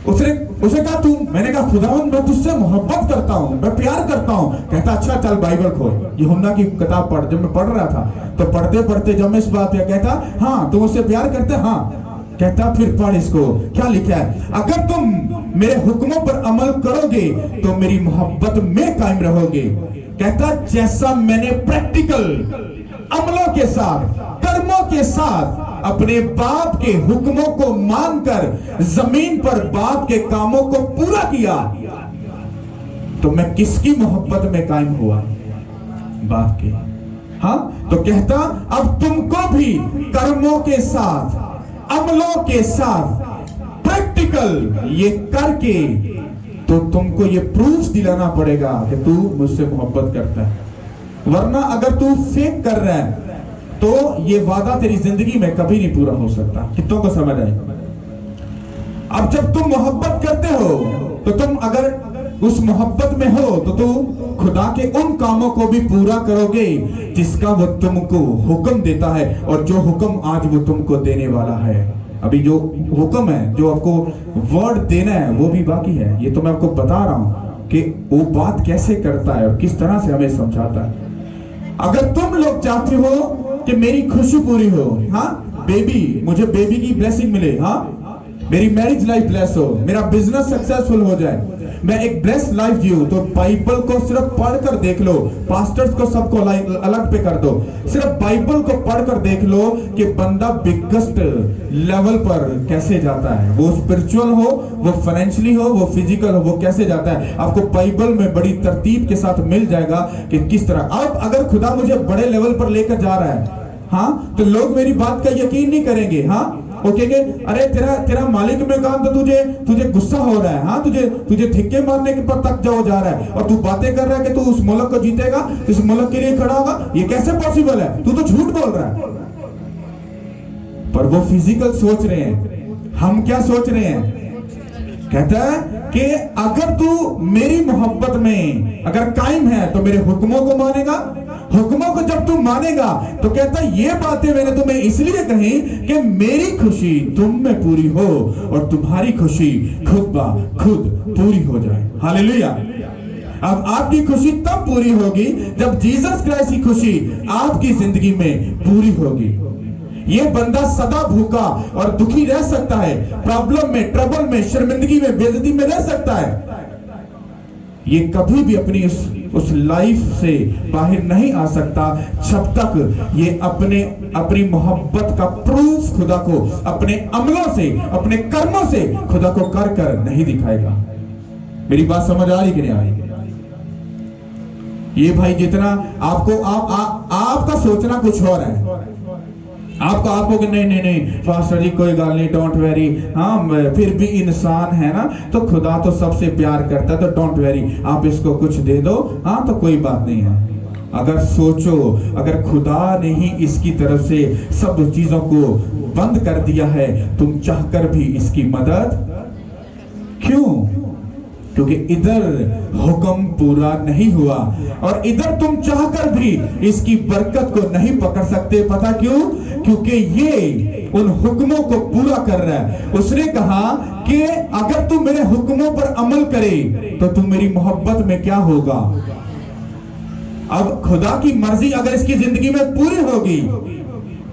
उसने कहा तू, मैंने कहा खुदावंद मैं तुझसे मोहब्बत करता हूं, मैं प्यार करता हूं। कहता अच्छा चल बाइबल खोल, यूहन्ना की किताब पढ़। जब मैं पढ़ रहा था तो पढ़ते पढ़ते जब मैं इस बात पे, कहता हाँ तुम उससे प्यार करते? हाँ। कहता फिर पढ़ इसको, क्या लिखा है, अगर तुम मेरे हुक्मों पर अमल करोगे तो मेरी मोहब्बत में कायम रहोगे। कहता जैसा मैंने प्रैक्टिकल अमलों के साथ, कर्मों के साथ अपने बाप के हुक्मों को मानकर जमीन पर बाप के कामों को पूरा किया, तो मैं किसकी मोहब्बत में कायम हुआ? बाप के। हाँ, तो कहता अब तुमको भी कर्मों के साथ, अमलों के साथ प्रैक्टिकल ये करके तो तुमको ये प्रूफ दिलाना पड़ेगा कि तू मुझसे मोहब्बत करता है। वरना अगर तू फेक कर रहा है तो ये वादा तेरी जिंदगी में कभी नहीं पूरा हो सकता। कितनों को समझ आए? अब जब तुम मोहब्बत करते हो तो तुम अगर उस मोहब्बत में हो तो तुम खुदा के उन कामों को भी पूरा करोगे जिसका वो तुमको हुक्म देता है, और जो हुक्म आज वो तुमको देने वाला है। अभी जो हुक्म है, जो आपको वर्ड देना है, वो भी बाकी है। ये तो मैं आपको बता रहा हूं कि वो बात कैसे करता है और किस तरह से हमें समझाता है। अगर तुम लोग चाहते हो कि मेरी खुशी पूरी हो, हाँ मुझे बेबी की ब्लेसिंग मिले, हाँ मेरी मैरिज लाइफ ब्लेस हो, मेरा बिजनेस सक्सेसफुल हो जाए, मैं एक ब्लेस्ड लाइफ जीऊं, तो बाइबल को सिर्फ पढ़कर देख लो। पास्टर्स को सबको अलग पे कर दो, सिर्फ बाइबल को पढ़कर देख लो कि बंदा बिगेस्ट लेवल पर कैसे जाता है। वो स्पिरिचुअल हो, वो फाइनेंशियली हो, वो फिजिकल हो, वो कैसे जाता है। आपको बाइबल में बड़ी तरतीब के साथ मिल जाएगा कि किस तरह। अब अगर खुदा मुझे बड़े लेवल पर लेकर जा रहा है, हाँ, तो लोग मेरी बात का यकीन नहीं करेंगे। हाँ, वो कहेंगे अरे तेरा मालिक में काम, तो तुझे गुस्सा हो रहा है, हाँ तुझे धिक्के मारने के पर तक जा रहा है, और तू बातें कर रहा है कि तू उस मुल्क को जीतेगा, इस मुल्क के लिए खड़ा होगा। ये कैसे पॉसिबल है? तू तो झूठ बोल रहा है। पर वो फिजिकल सोच रहे हैं, हम क्या सोच रहे हैं? कहता है कि अगर तू मेरी मोहब्बत में अगर कायम है तो मेरे हुक्मों को मानेगा। हुक्मों को जब तू मानेगा तो कहता है ये बातें मैंने तुम्हें इसलिए कही कि मेरी खुशी तुम में पूरी हो और तुम्हारी खुशी खुद ब खुद पूरी हो जाए। हालेलुया। अब आपकी खुशी तब पूरी होगी जब जीसस क्राइस्ट की खुशी आपकी जिंदगी में पूरी होगी। ये बंदा सदा भूखा और दुखी रह सकता है, प्रॉब्लम में, ट्रबल में, शर्मिंदगी में, बेइज्जती में रह सकता है। ये कभी भी अपनी उस लाइफ से बाहर नहीं आ सकता जब तक ये अपनी मोहब्बत का प्रूफ खुदा को अपने अमलों से, अपने कर्मों से खुदा को कर नहीं दिखाएगा। मेरी बात समझ आ रही कि नहीं आ रही? ये भाई जितना आपको आपका सोचना कुछ और है। आपको कि नहीं पास्टर जी कोई गल नहीं, डोंट वेरी, हाँ फिर भी इंसान है ना, तो खुदा तो सबसे प्यार करता है, तो डोंट वेरी, आप इसको कुछ दे दो, हाँ तो कोई बात नहीं है। अगर सोचो, अगर खुदा ने ही इसकी तरफ से सब चीजों को बंद कर दिया है, तुम चाहकर भी इसकी मदद क्यों? क्योंकि इधर हुक्म पूरा नहीं हुआ और इधर तुम चाहकर भी इसकी बरकत को नहीं पकड़ सकते। पता क्यों? क्योंकि ये उन हुक्मों को पूरा कर रहा है। उसने कहा कि अगर तू मेरे हुक्मों पर अमल करे तो तू मेरी मोहब्बत में क्या होगा। अब खुदा की मर्जी अगर इसकी जिंदगी में पूरी होगी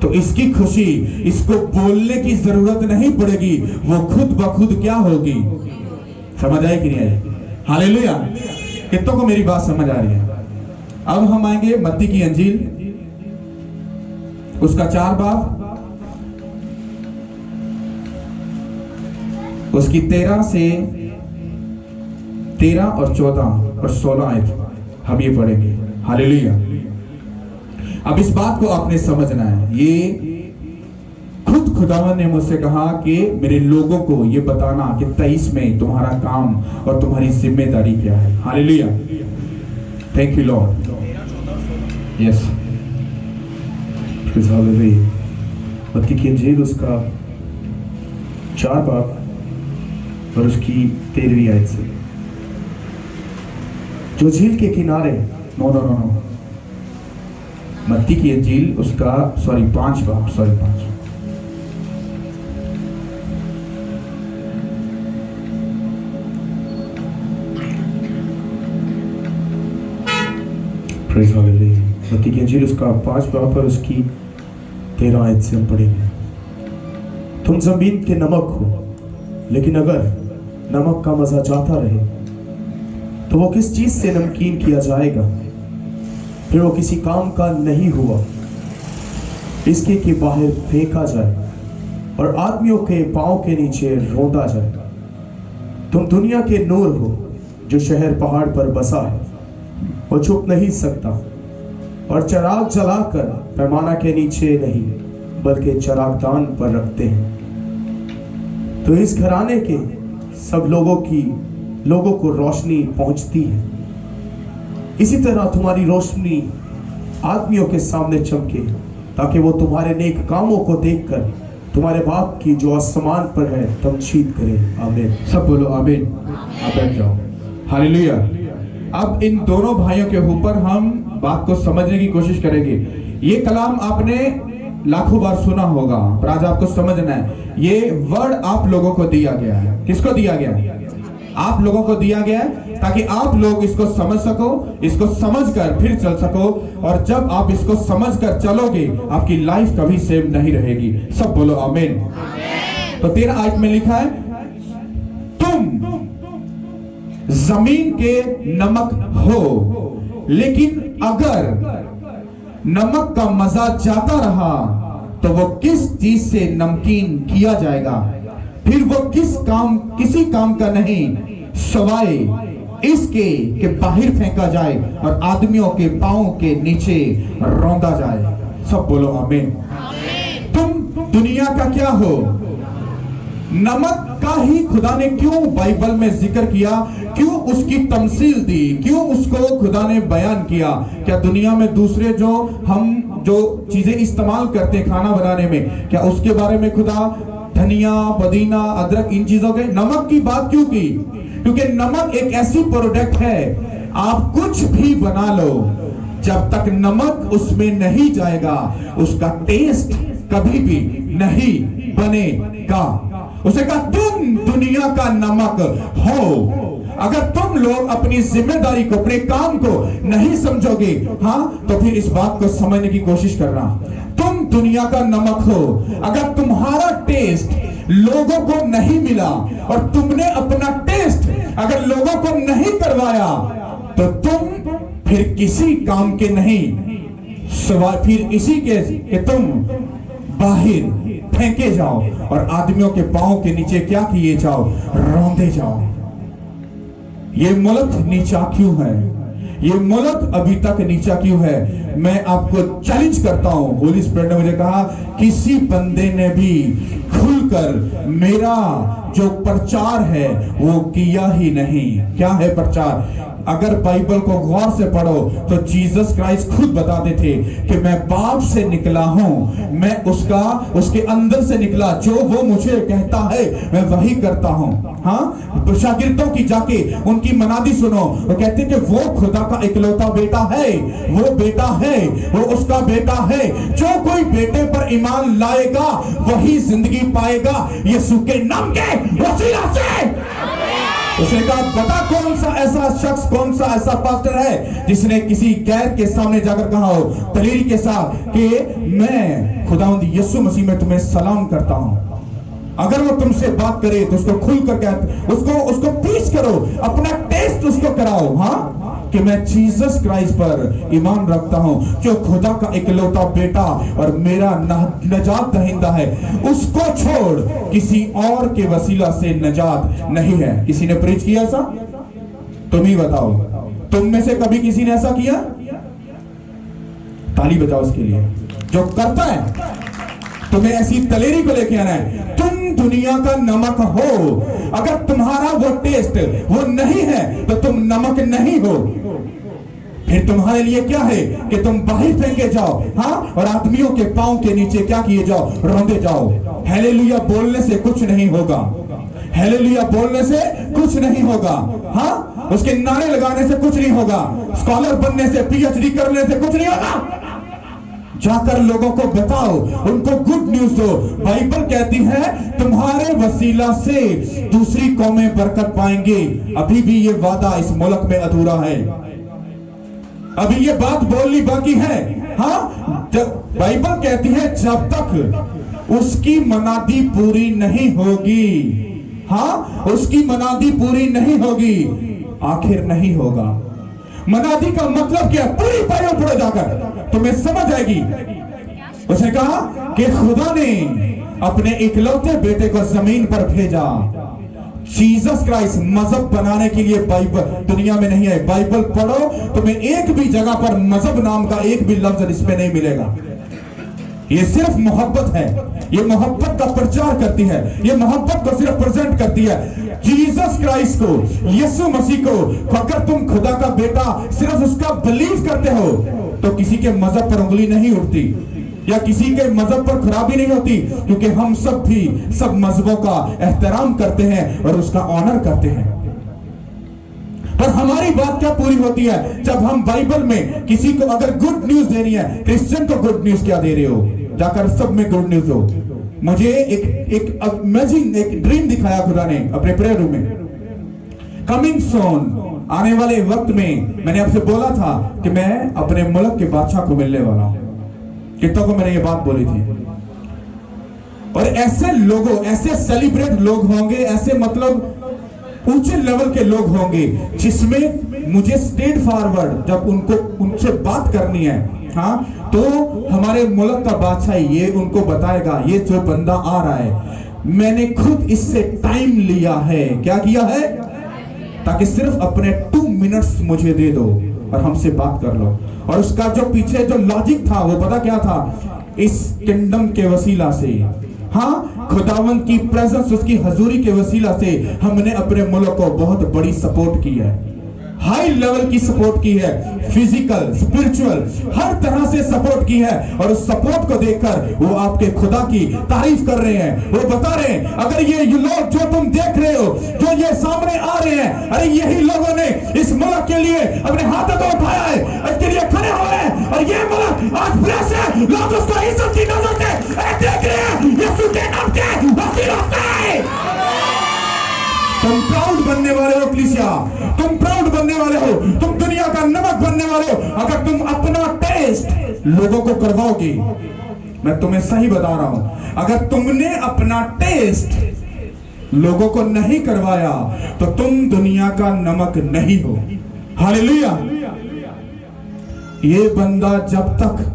तो इसकी खुशी इसको बोलने की जरूरत नहीं पड़ेगी, वो खुद ब खुद क्या होगी। समझ आए कि नहीं आए? हालेलुया। कितनों को मेरी बात समझ आ रही है? अब हम आएंगे मत्ती की अंजील, उसका 4 बाब, उसकी 13 और 14 और 16 आयत हम ये पढ़ेंगे। हालेलुया। अब इस बात को आपने समझना है, ये खुद खुदावन ने मुझसे कहा कि मेरे लोगों को ये बताना कि 23 में तुम्हारा काम और तुम्हारी जिम्मेदारी क्या है। Hallelujah. Thank you Lord. Yes, मत्ती की अंजील उसका 4 बाब और उसकी 13वीं आयत से, जो झील के किनारे, नो मत्ती की अंजील उसका 5 बाब, 5। Praise hallelujah. मत्ती की अंजील उसका 5 बाब और उसकी 13 आयत से हम पढ़ेंगे। तुम जमीन के नमक हो, लेकिन अगर नमक का मजा जाता रहे तो वो किस चीज से नमकीन किया जाएगा? फिर वो किसी काम का नहीं हुआ, इसके कि बाहर फेंका जाए और आदमियों के पांव के नीचे रौंदा जाए। तुम दुनिया के नूर हो। जो शहर पहाड़ पर बसा है वो छुप नहीं सकता, और चिराग जलाकर पैमाना के नीचे नहीं बल्कि चिरागदान पर रखते हैं, तो इस घराने के सब लोगों को रोशनी पहुंचती है। इसी तरह तुम्हारी रोशनी आदमियों के सामने चमके, ताकि वो तुम्हारे नेक कामों को देखकर तुम्हारे बाप की जो आसमान पर है तमजीद करे। आमीन। सब बोलो आमीन। आप बैठ जाओ। हालेलुया। अब इन दोनों भाइयों के ऊपर हम बात को समझने की कोशिश करेंगे। ये कलाम आपने लाखों बार सुना होगा, पर आज आपको समझना है। ये वर्ड आप लोगों को दिया गया है। किसको दिया गया है? आप लोगों को दिया गया है, ताकि आप लोग इसको समझ सको, इसको समझकर फिर चल सको। और जब आप इसको समझकर चलोगे, आपकी लाइफ कभी सेम नहीं रहेगी। सब बोलो आमीन। तो 13 आयत में लिखा है, तुम जमीन के नमक हो, लेकिन अगर नमक का मजा जाता रहा तो वो किस चीज से नमकीन किया जाएगा? फिर वो किसी काम का नहीं, सवाए इसके कि बाहर फेंका जाए और आदमियों के पांव के नीचे रौंदा जाए। सब बोलो आमीन। तुम दुनिया का क्या हो? नमक का ही खुदा ने क्यों बाइबल में जिक्र किया, क्यों उसकी तमसील दी, क्यों उसको खुदा ने बयान किया? क्या दुनिया में दूसरे जो चीजें इस्तेमाल करते हैं खाना बनाने में, क्या उसके बारे में खुदा धनिया, पुदीना, अदरक, इन चीजों के नमक की बात क्यों की? क्योंकि नमक एक ऐसी प्रोडक्ट है, आप कुछ भी बना लो, जब तक नमक उसमें नहीं जाएगा उसका टेस्ट कभी भी नहीं बनेगा। उसे कहा तुम दुनिया का नमक हो। अगर तुम लोग अपनी जिम्मेदारी को, अपने काम को नहीं समझोगे, हाँ, तो फिर इस बात को समझने की कोशिश करना। तुम दुनिया का नमक हो। अगर तुम्हारा टेस्ट लोगों को नहीं मिला और तुमने अपना टेस्ट अगर लोगों को नहीं करवाया, तो तुम फिर किसी काम के नहीं, सवाल फिर इसी के कि तुम बाहर फेंके जाओ और आदमियों के पांव के नीचे क्या किए जाओ? रौंदे जाओ। ये मुल्क नीचा क्यों है? ये मुल्क अभी तक नीचा क्यों है? मैं आपको चैलेंज करता हूं। होली स्पिरिट ने मुझे कहा, किसी बंदे ने भी खुलकर मेरा जो प्रचार है वो किया ही नहीं। क्या है प्रचार? अगर बाइबल को गौर से पढ़ो तो जीसस क्राइस्ट खुद बताते थे कि मैं बाप से निकला हूं, मैं उसके अंदर से निकला, जो वो मुझे कहता है मैं वही करता हूं। हाँ, तो शागिर्दों की जाके उनकी मनादी सुनो, वो कहते कि वो खुदा का इकलौता बेटा है, वो बेटा है, वो उसका बेटा है। जो कोई बेटे पर ईमान लाएगा वही जिंदगी पाएगा, यीशु के नाम के वसीला से। उसने कहा बता कौन सा ऐसा शख्स, कौन सा ऐसा पास्टर है जिसने किसी गैर के सामने जाकर कहा हो दलेरी के साथ कि मैं खुदावंद यीशु मसीह में तुम्हें सलाम करता हूं। अगर वो तुमसे बात करे तो उसको खुल कर कहते, उसको प्रीच करो, अपना टेस्ट उसको कराओ, हाँ, कि मैं जीसस क्राइस्ट पर ईमान रखता हूं जो खुदा का इकलौता बेटा और मेरा नजात दहिंदा है। उसको छोड़ किसी और के वसीला से नजात नहीं है। किसी ने प्रीच किया ऐसा? तुम ही बताओ, तुम में से कभी किसी ने ऐसा किया? ताली बजाओ उसके लिए जो करता है। तुम्हें ऐसी दलेरी को लेके आना है। तुम दुनिया का नमक हो, अगर तुम्हारा वो टेस्ट वो नहीं है तो तुम नमक नहीं हो। फिर तुम्हारे लिए क्या है कि तुम बाहर फेंके जाओ, हाँ, और आदमियों के पांव के नीचे क्या किए जाओ, रौंदे जाओ। हालेलुया बोलने से कुछ नहीं होगा, हालेलुया बोलने से कुछ नहीं होगा, हाँ, उसके नारे लगाने से कुछ नहीं होगा, स्कॉलर बनने से, पीएचडी करने से कुछ नहीं होगा। जाकर लोगों को बताओ, उनको गुड न्यूज दो। बाइबल कहती है तुम्हारे वसीला से दूसरी कौमें बरकत पाएंगे। अभी भी ये वादा इस मुल्क में अधूरा है, अभी ये बात बोलनी बाकी है, हाँ। बाइबल कहती है जब तक उसकी मनादी पूरी नहीं होगी, हाँ, उसकी मनादी पूरी नहीं होगी, आखिर नहीं होगा। मनादी का मतलब क्या? पूरी बाइबल पढ़ो जाकर, तुम्हें समझ आएगी। उसने कहा कि खुदा ने अपने इकलौते बेटे को जमीन पर भेजा। जीसस क्राइस्ट मजहब बनाने के लिए बाइबल दुनिया में नहीं है। बाइबल पढ़ो, तुम्हें एक भी जगह पर मजहब नाम का एक भी लफ्ज इसमें नहीं मिलेगा। ये सिर्फ मोहब्बत है, ये मोहब्बत का प्रचार करती है, ये मोहब्बत को सिर्फ प्रेजेंट करती है। जीसस क्राइस्ट को, यीशु मसीह को, अगर तुम खुदा का बेटा सिर्फ उसका बिलीव करते हो तो किसी के मजहब पर उंगली नहीं उठती या किसी के मजहब पर खराबी नहीं होती, क्योंकि हम सब भी सब मजहबों का एहतराम करते हैं और उसका ऑनर करते हैं। पर हमारी बात क्या पूरी होती है जब हम बाइबल में किसी को अगर गुड न्यूज देनी है, क्रिश्चियन को गुड न्यूज क्या दे रहे हो? जाकर सब में गुड न्यूज हो। मुझे एक अमेजिंग एक ड्रीम दिखाया खुदा ने अपने प्रेयर रूम में। कमिंग सून, आने वाले वक्त में मैंने आपसे बोला था कि मैं अपने मुल्क के बादशाह को मिलने वाला हूं। कितनों को मैंने ये बात बोली थी? और ऐसे लोगों, ऐसे सेलिब्रेट लोग होंगे, ऐसे मतलब ऊंचे लेवल के लोग होंगे जिसमें मुझे स्टेट फॉरवर्ड जब उनको उनसे बात करनी है, हाँ, तो हमारे मुल्क का बादशाह ये उनको बताएगा ये जो बंदा आ रहा है मैंने खुद इससे टाइम लिया है। क्या किया है? ताकि सिर्फ अपने 2 मिनट्स मुझे दे दो और हमसे बात कर लो। और उसका जो पीछे जो लॉजिक था वो पता क्या था? इस किंगडम के वसीला से, हाँ, खुदावंद की प्रेजेंस, उसकी हजूरी के वसीला से हमने अपने मुल्क को बहुत बड़ी सपोर्ट की है, हाई लेवल की सपोर्ट की है, फिजिकल, स्पिरिचुअल, हर तरह से सपोर्ट की है। और उस सपोर्ट को देखकर वो आपके खुदा की तारीफ कर रहे हैं। वो बता रहे हैं अगर ये लोग जो तुम देख रहे हो, जो ये सामने आ रहे हैं, अरे यही लोगों ने इस मुल्क के लिए अपने हाथों को उठाया है, इसके लिए खड़े हुए हैं। और ये मुल्क आज प्रेस है, लोग उसको इज्जत की नजर से देख रहे हैं। यीशु के नाम के वसीला से तुम प्राउड बनने वाले हो कलीसिया, तुम प्राउड बनने वाले हो, तुम दुनिया का नमक बनने वाले हो। अगर तुम अपना टेस्ट लोगों को करवाओगे, मैं तुम्हें सही बता रहा हूं, अगर तुमने अपना टेस्ट लोगों को नहीं करवाया तो तुम दुनिया का नमक नहीं हो। हालेलुया। ये बंदा जब तक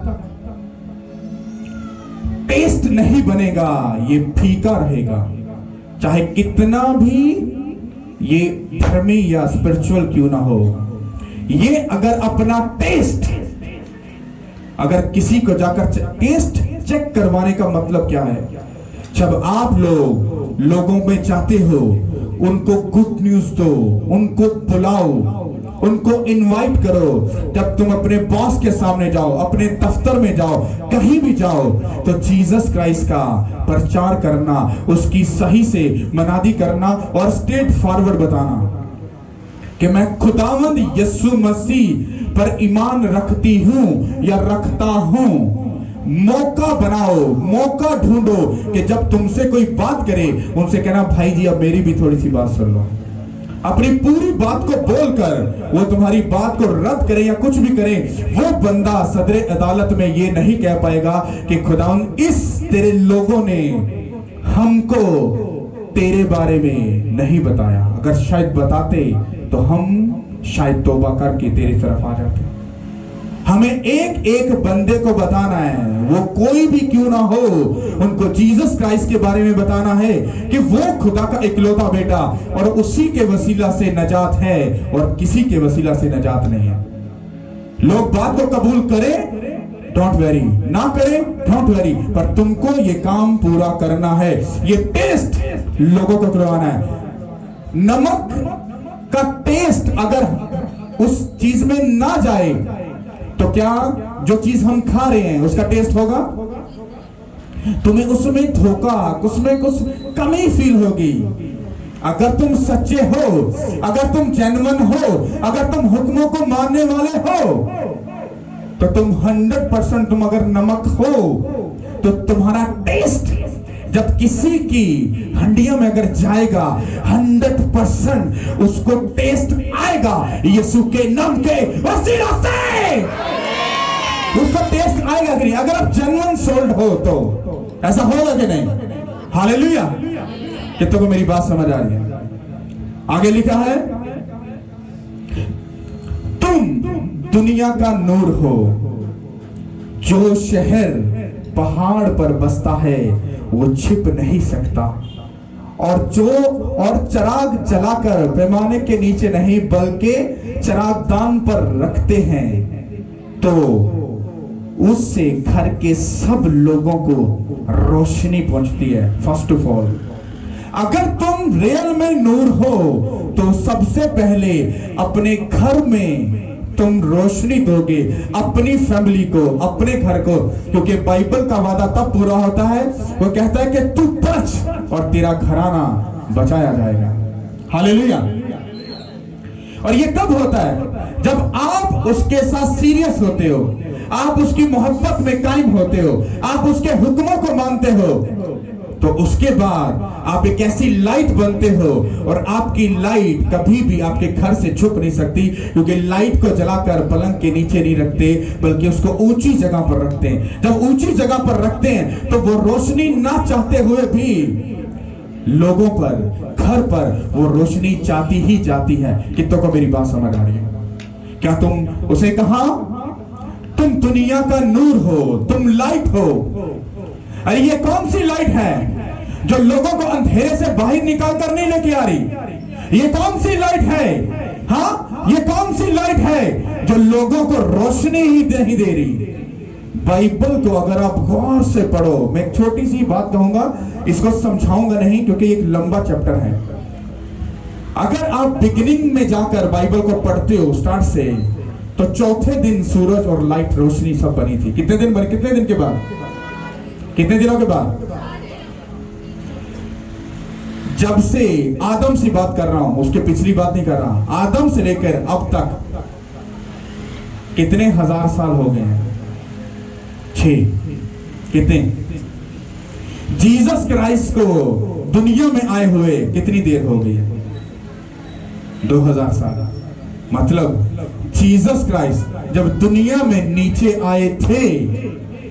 टेस्ट नहीं बनेगा ये फीका रहेगा, चाहे कितना भी ये धर्मी या स्पिरिचुअल क्यों ना हो। ये अगर अपना टेस्ट, अगर किसी को जाकर टेस्ट चेक करवाने का मतलब क्या है? जब आप लोगों में जाते हो, उनको गुड न्यूज दो, उनको बुलाओ, उनको इनवाइट करो। जब तुम अपने बॉस के सामने जाओ, अपने दफ्तर में जाओ, कहीं भी जाओ, तो जीसस क्राइस्ट का प्रचार करना, उसकी सही से मनादी करना और स्ट्रेट फॉरवर्ड बताना कि मैं खुदावंद यीशु मसीह पर ईमान रखती हूं या रखता हूं। मौका बनाओ, मौका ढूंढो कि जब तुमसे कोई बात करे उनसे कहना भाई जी अब मेरी भी थोड़ी सी बात सुन लो। अपनी पूरी बात को बोलकर वो तुम्हारी बात को रद्द करे या कुछ भी करे, वो बंदा सदरे अदालत में ये नहीं कह पाएगा कि खुदावंद इस तेरे लोगों ने हमको तेरे बारे में नहीं बताया। अगर शायद बताते तो हम शायद तौबा करके तेरी तरफ आ जाते। हमें एक एक बंदे को बताना है, वो कोई भी क्यों ना हो, उनको जीसस क्राइस्ट के बारे में बताना है कि वो खुदा का इकलौता बेटा और उसी के वसीला से नजात है और किसी के वसीला से नजात नहीं है। लोग बात को कबूल करें, डोंट वेरी, ना करें, डोंट वेरी, पर तुमको ये काम पूरा करना है। ये टेस्ट लोगों को करवाना है। नमक का टेस्ट अगर उस चीज में ना जाए तो क्या जो चीज हम खा रहे हैं उसका टेस्ट होगा? तुम्हें उसमें धोखा, उसमें कुछ कमी फील होगी। अगर तुम सच्चे हो, अगर तुम जेन्युइन हो, अगर तुम हुक्मों को मानने वाले हो, तो तुम 100% तुम अगर नमक हो तो तुम्हारा टेस्ट जब किसी की हंडियों में अगर जाएगा 100% उसको टेस्ट आएगा यीशु के नाम के वसीला से, उसका टेस्ट आएगा कि नहीं? अगर आप जेन्युइन सोल्ड हो तो ऐसा होगा कि नहीं? हालेलुया। कितनों को मेरी बात समझ आ रही है? आगे लिखा है, तुम दुनिया का नूर हो। जो शहर पहाड़ पर बसता है वो छिप नहीं सकता, और चराग जलाकर पैमाने के नीचे नहीं बल्कि चरागदान पर रखते हैं तो उससे घर के सब लोगों को रोशनी पहुंचती है। फर्स्ट ऑफ ऑल, अगर तुम रियल में नूर हो तो सबसे पहले अपने घर में तुम रोशनी दोगे, अपनी फैमिली को, अपने घर को, क्योंकि बाइबल का वादा तब पूरा होता है, वो कहता है कि तू बच और तेरा घराना बचाया जाएगा। हालेलुया। और ये कब होता है? जब आप उसके साथ सीरियस होते हो, आप उसकी मोहब्बत में कायम होते हो, आप उसके हुक्मों को मानते हो, तो उसके बाद आप एक ऐसी लाइट बनते हो और आपकी लाइट कभी भी आपके घर से छुप नहीं सकती, क्योंकि लाइट को जलाकर पलंग के नीचे नहीं रखते बल्कि उसको ऊंची जगह पर रखते हैं। जब ऊंची जगह पर रखते हैं तो वो रोशनी ना चाहते हुए भी लोगों पर, घर पर वो रोशनी चाहती ही जाती है। कितनों को मेरी बात समझ आ रही है? क्या तुम उसे कहा तुम दुनिया का नूर हो, तुम लाइट हो। अरे ये कौन सी लाइट है जो लोगों को अंधेरे से बाहर निकाल कर नहीं लेके आ रही? ये कौन सी लाइट है? हाँ, ये कौन सी लाइट है जो लोगों को रोशनी ही नहीं दे रही? बाइबल को अगर आप गौर से पढ़ो, मैं एक छोटी सी बात कहूंगा, इसको समझाऊंगा नहीं क्योंकि एक लंबा चैप्टर है। अगर आप बिगिनिंग में जाकर बाइबल को पढ़ते हो स्टार्ट से, तो चौथे दिन सूरज और लाइट रोशनी सब बनी थी। कितने दिन बने? कितने दिन के बाद? कितने दिनों के बाद? जब से आदम से बात कर रहा हूं, उसके पिछली बात नहीं कर रहा। आदम से लेकर अब तक कितने हजार साल हो गए हैं? 6। कितने? जीसस क्राइस्ट को दुनिया में आए हुए कितनी देर हो गई है? 2000 साल। मतलब जीसस क्राइस्ट जब दुनिया में नीचे आए थे,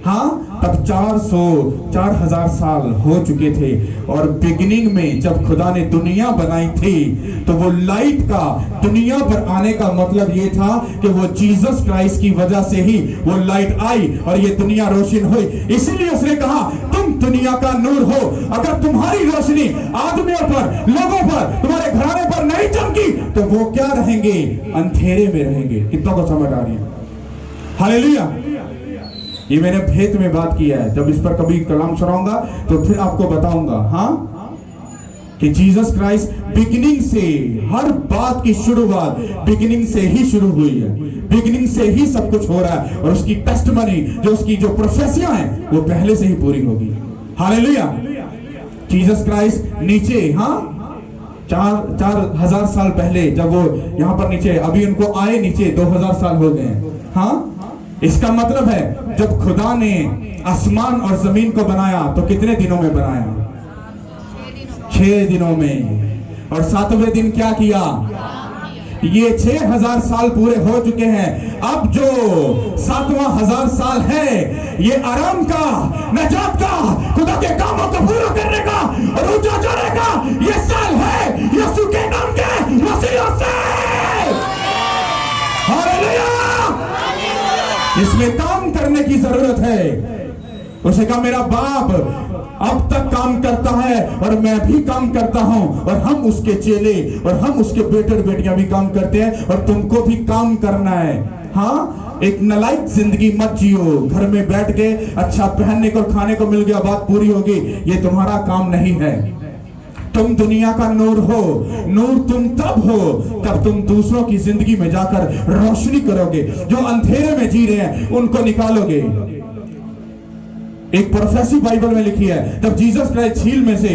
हाँ, तब 4000 साल हो चुके थे। और बिगिनिंग में जब खुदा ने दुनिया बनाई थी तो वो लाइट का दुनिया पर आने का मतलब ये था कि वो जीसस क्राइस्ट की वजह से ही वो लाइट आई और ये दुनिया रोशन हुई। इसीलिए उसने कहा तुम दुनिया का नूर हो। अगर तुम्हारी रोशनी आदमियों पर, लोगों पर, तुम्हारे घराने पर नहीं चमकी तो वो क्या रहेंगे? अंधेरे में रहेंगे। कितनों को समझ आ रही है? हालेलुया। ये मैंने भेद में बात किया है, जब इस पर कभी कलाम सुनाऊंगा तो फिर आपको बताऊंगा, हाँ, कि जीसस क्राइस्ट बिगिनिंग से, हर बात की शुरुआत बिगिनिंग से ही शुरू हुई है, बिगिनिंग से ही सब कुछ हो रहा है, और उसकी टेस्टमनी, जो उसकी जो प्रोफेसियां हैं वो पहले से ही पूरी होगी। हालेलुया। जीसस क्राइस्ट नीचे, हाँ, 4000 साल पहले जब वो यहाँ पर नीचे, अभी उनको आए नीचे 2000 साल हो गए, हाँ। इसका मतलब है जब खुदा ने आसमान और जमीन को बनाया तो कितने दिनों में बनाया? 6 दिनों में। और सातवें दिन क्या किया? ये 6000 साल पूरे हो चुके हैं। अब जो 7वां 1000 साल है, ये आराम का, नजात का, खुदा के कामों को पूरा करने का और ऊंचा जाने का ये साल है यीशु के नाम के वसीले से। हालेलुया! इसमें काम करने की जरूरत है। उसे कहा मेरा बाप अब तक काम करता है और मैं भी काम करता हूं, और हम उसके चेले और हम उसके बेटे और बेटियां भी काम करते हैं, और तुमको भी काम करना है। हाँ, एक नलायक जिंदगी मत जियो। घर में बैठ के अच्छा पहनने को खाने को मिल गया, बात पूरी होगी, ये तुम्हारा काम नहीं है। तुम दुनिया का नूर हो। नूर तुम तब हो तब तुम दूसरों की जिंदगी में जाकर रोशनी करोगे। जो अंधेरे में जी रहे हैं उनको निकालोगे। एक प्रोफेसी बाइबल में लिखी है, तब जीसस क्राइस्ट झील में से,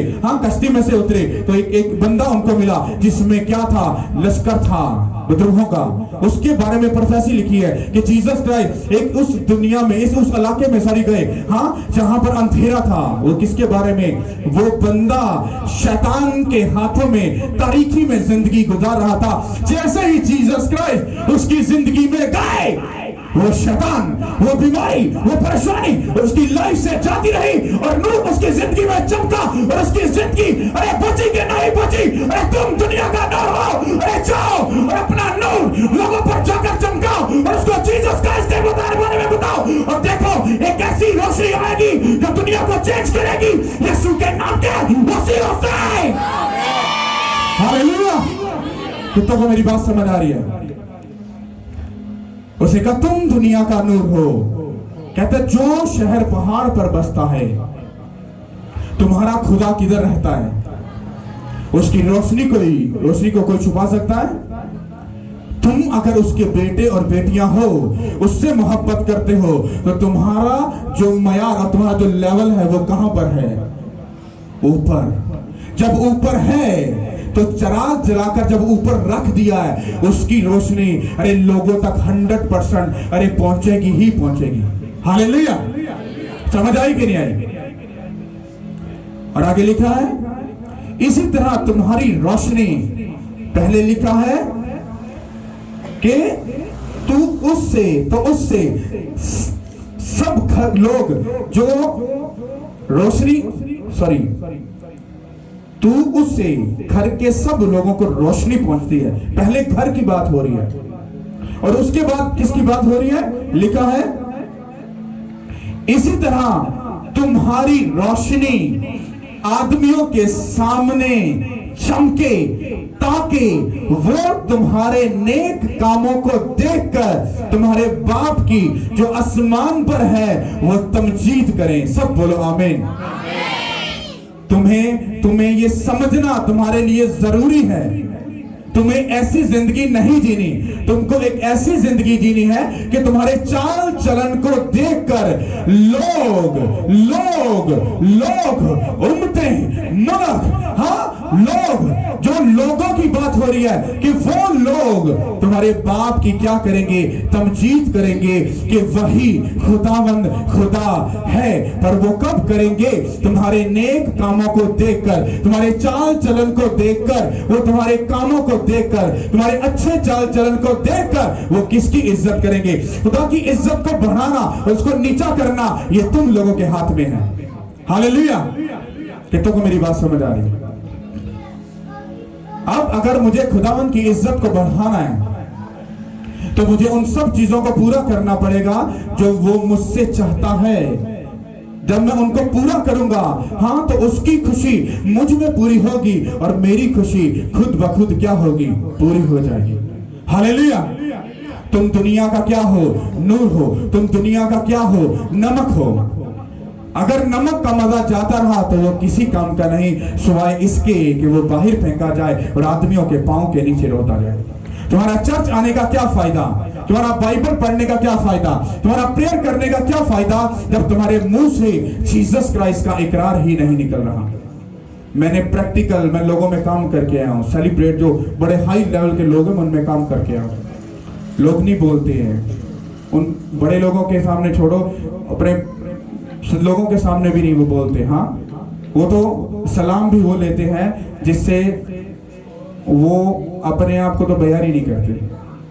कश्ती में से उतरे तो एक बंदा उनको मिला जिसमें क्या था? लश्कर था विद्रोहों का। उसके बारे में प्रोफेसी लिखी है कि जीसस क्राइस्ट एक उस दुनिया में, उस इलाके में सारी गए, जहां पर अंधेरा था। वो किसके बारे में? वो बंदा शैतान के हाथों में तारीकी में जिंदगी गुजार रहा था। जैसे ही जीसस क्राइस्ट उसकी जिंदगी में गए, वो शैतान, वो बीमारी, वो परेशानी उसकी लाइफ से जाती रही और नूर उसकी जिंदगी में चमका और उसकी जिंदगी अरे बची कि नहीं बची? अरे तुम दुनिया का नूर हो, अरे जाओ और अपना नूर लोगों पर जाकर चमकाओ और उसको जीसस क्राइस्ट के बारे में बताओ, और देखो एक ऐसी रोशनी आएगी जो दुनिया को चेंज करेगी यीशु के नाम के वसीले से। हालेलुया! कितनों को मेरी बात समझ आ रही है? उसे कहा तुम दुनिया का नूर हो। कहते जो शहर पहाड़ पर बसता है, तुम्हारा खुदा किधर रहता है? उसकी रोशनी को कोई छुपा सकता है? तुम अगर उसके बेटे और बेटियां हो, उससे मोहब्बत करते हो, तो तुम्हारा जो मयार और तुम्हारा जो लेवल है वो कहां पर है? ऊपर। जब ऊपर है तो चिराग जलाकर जब ऊपर रख दिया है, उसकी रोशनी अरे लोगों तक 100% अरे पहुंचेगी ही पहुंचेगी। हालेलुया! समझ आई कि नहीं आई? और आगे लिखा है इसी तरह तुम्हारी रोशनी, पहले लिखा है कि तू उससे सब लोग जो रोशनी तू उससे घर के सब लोगों को रोशनी पहुंचती है। पहले घर की बात हो रही है और उसके बाद किसकी बात हो रही है? लिखा है इसी तरह तुम्हारी रोशनी आदमियों के सामने चमके, ताकि वो तुम्हारे नेक कामों को देखकर तुम्हारे बाप की जो आसमान पर है वो तमजीद करें। सब बोलो आमीन। तुम्हें ये समझना तुम्हारे लिए जरूरी है। तुम्हें ऐसी जिंदगी नहीं जीनी, तुमको एक ऐसी जिंदगी जीनी है कि तुम्हारे चाल चलन को देखकर लोग उम्मतें, मुल्क, लोग, जो लोगों की बात हो रही है कि वो लोग तुम्हारे बाप की क्या करेंगे? तमजीद करेंगे कि वही खुदावंद खुदा है। पर वो कब करेंगे? तुम्हारे नेक कामों को देखकर, तुम्हारे चाल चलन को देखकर, वो तुम्हारे कामों को देखकर, तुम्हारे अच्छे चाल चलन को देखकर वो किसकी इज्जत करेंगे? खुदा की इज्जत को बढ़ाना और उसको नीचा करना ये तुम लोगों के हाथ में है। हालेलुया! कितनों को मेरी बात समझ आ रही है? अब अगर मुझे खुदावन की इज्जत को बढ़ाना है तो मुझे उन सब चीजों को पूरा करना पड़ेगा जो वो मुझसे चाहता है। जब मैं उनको पूरा करूंगा, तो उसकी खुशी मुझ में पूरी होगी और मेरी खुशी खुद ब खुद क्या होगी? पूरी हो जाएगी। हालेलुया! तुम दुनिया का क्या हो? नूर हो। तुम दुनिया का क्या हो? नमक हो। अगर नमक का मजा जाता रहा तो वो किसी काम का नहीं, सिवाय इसके कि वो बाहर फेंका जाए और आदमियों के पांव के नीचे रोता जाए। तुम्हारा चर्च आने का क्या फायदा? तुम्हारा बाइबल पढ़ने का क्या फायदा? तुम्हारा प्रेयर करने का क्या फायदा जब तुम्हारे मुंह से जीसस क्राइस्ट का इकरार ही नहीं निकल रहा? मैं लोगों में काम करके आया हूँ। सेलिब्रेट जो बड़े हाई लेवल के लोग हैं उनमें काम करके आया हूँ। लोग नहीं बोलते हैं, उन बड़े लोगों के सामने छोड़ो, अपने लोगों के सामने भी नहीं वो बोलते। वो तो सलाम भी वो लेते हैं जिससे वो अपने आप को तो बयान ही नहीं करते।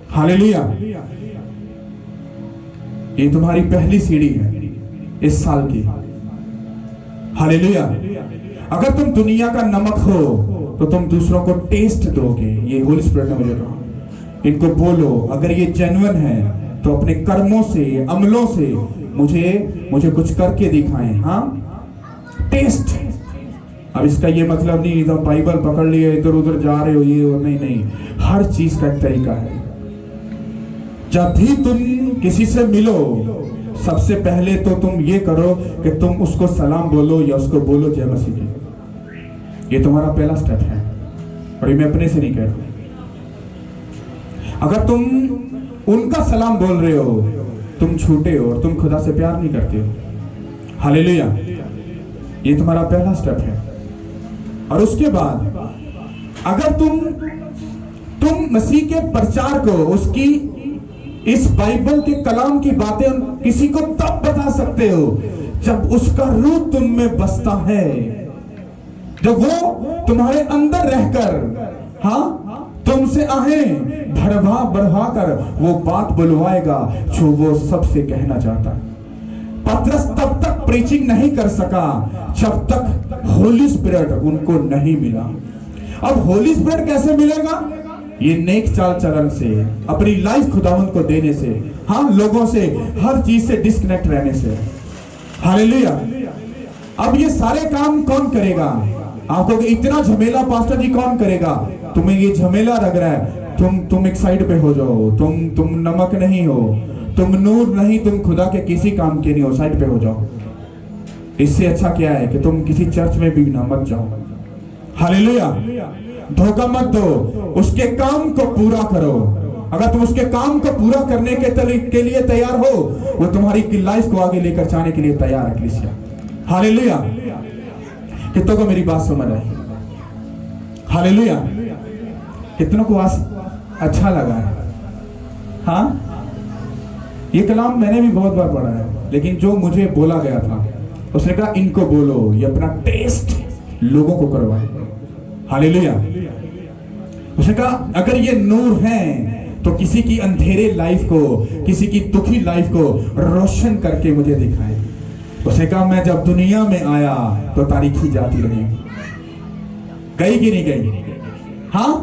हालेलुया। ये तुम्हारी पहली सीढ़ी है इस साल की। हालेलुया। अगर तुम दुनिया का नमक हो तो तुम दूसरों को टेस्ट दोगे। ये होली स्पिरिट ने मुझे कहा, इनको बोलो अगर ये जेन्युइन है तो अपने कर्मों से, अमलों से मुझे कुछ करके दिखाएं। हाँ, टेस्ट। अब इसका ये मतलब नहीं तो बाइबल पकड़ लिए इधर उधर जा रहे हो ये और नहीं, हर चीज का एक तरीका है। जब भी तुम किसी से मिलो सबसे पहले तो तुम ये करो कि तुम उसको सलाम बोलो या उसको बोलो जय मसीह की। ये तुम्हारा पहला स्टेप है और ये मैं अपने से नहीं कह रहा। अगर तुम उनका सलाम बोल रहे हो तुम झूठे हो और तुम खुदा से प्यार नहीं करते हो। हालेलुया। ये तुम्हारा पहला स्टेप है। और उसके बाद अगर तुम मसीह के प्रचार को, उसकी इस बाइबल के कलाम की बातें किसी को तब बता सकते हो जब उसका रूह तुम में बसता है, जब वो तुम्हारे अंदर रहकर तुमसे आहें बढ़ा कर वो बात बुलवाएगा जो वो सबसे कहना चाहता है। पतरस तब तक प्रीचिंग नहीं कर सका जब तक होली स्पिरिट उनको नहीं मिला। अब होली स्पिरिट कैसे मिलेगा? ये नेक चाल चलन से, अपनी लाइफ खुदावंत को देने से, लोगों से, हर चीज से डिस्कनेक्ट रहने से। हालेलुया। अब ये सारे काम कौन करेगा? आपको इतना झमेला पास्टर जी कौन करेगा? तुम्हें ये झमेला लग रहा है, तुम एक साइड पे हो जाओ। तुम नमक नहीं हो, तुम नूर नहीं, तुम खुदा के किसी काम के नहीं हो, साइड पे हो जाओ। इससे अच्छा क्या है कि तुम किसी चर्च में भी ना मत जाओ। हालेलुया। धोखा मत दो, उसके काम को पूरा करो। अगर तुम उसके काम को पूरा करने के लिए तैयार हो, वो तुम्हारी लाइफ को आगे लेकर जाने के लिए तैयार है कलीसिया। हालेलुया। कितनों को मेरी बात समझ आई? हालेलुया। कितनों को अच्छा लगा है? हाँ, ये कलाम मैंने भी बहुत बार पढ़ा है, लेकिन जो मुझे बोला गया था उसने कहा इनको बोलो, ये अपना टेस्ट लोगों को करवाए। हालेलुया। उसने कहा अगर ये नूर है तो किसी की अंधेरे लाइफ को, किसी की दुखी लाइफ को रोशन करके मुझे दिखाए। उसने कहा मैं जब दुनिया में आया तो तारीखी जाती रही, गई कि नहीं गई? हाँ,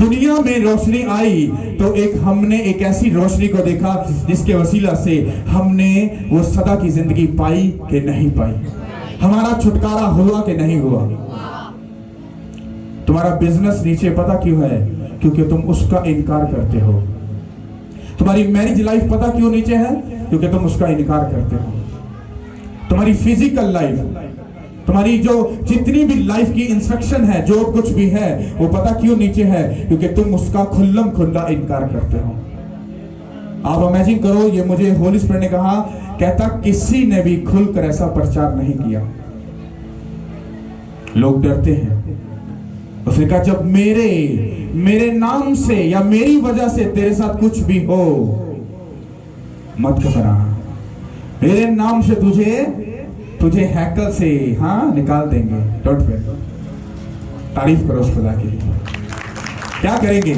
दुनिया में रोशनी आई तो हमने एक ऐसी रोशनी को देखा जिसके वसीला से हमने वो सदा की जिंदगी पाई कि नहीं पाई, हमारा छुटकारा हुआ कि नहीं हुआ। तुम्हारा बिजनेस नीचे पता क्यों है? क्योंकि तुम उसका इनकार करते हो। तुम्हारी मैरिज लाइफ पता क्यों नीचे है? क्योंकि तुम उसका इनकार करते हो। तुम्हारी फिजिकल लाइफ, तुम्हारी जो जितनी भी लाइफ की इंस्ट्रक्शन है, जो कुछ भी है, वो पता क्यों नीचे है? क्योंकि तुम उसका खुल्लम खुल्ला इनकार करते हो। आप इमेजिन करो, ये मुझे होली स्पिरिट ने कहा, कहता किसी ने भी खुलकर ऐसा प्रचार नहीं किया। लोग डरते हैं। उसने कहा जब मेरे नाम से या मेरी वजह से तेरे साथ कुछ भी हो, मत घबराना। मेरे नाम से तुझे हैकल से निकाल देंगे। Don't very. तारीफ करो उस खुदा की। क्या करेंगे?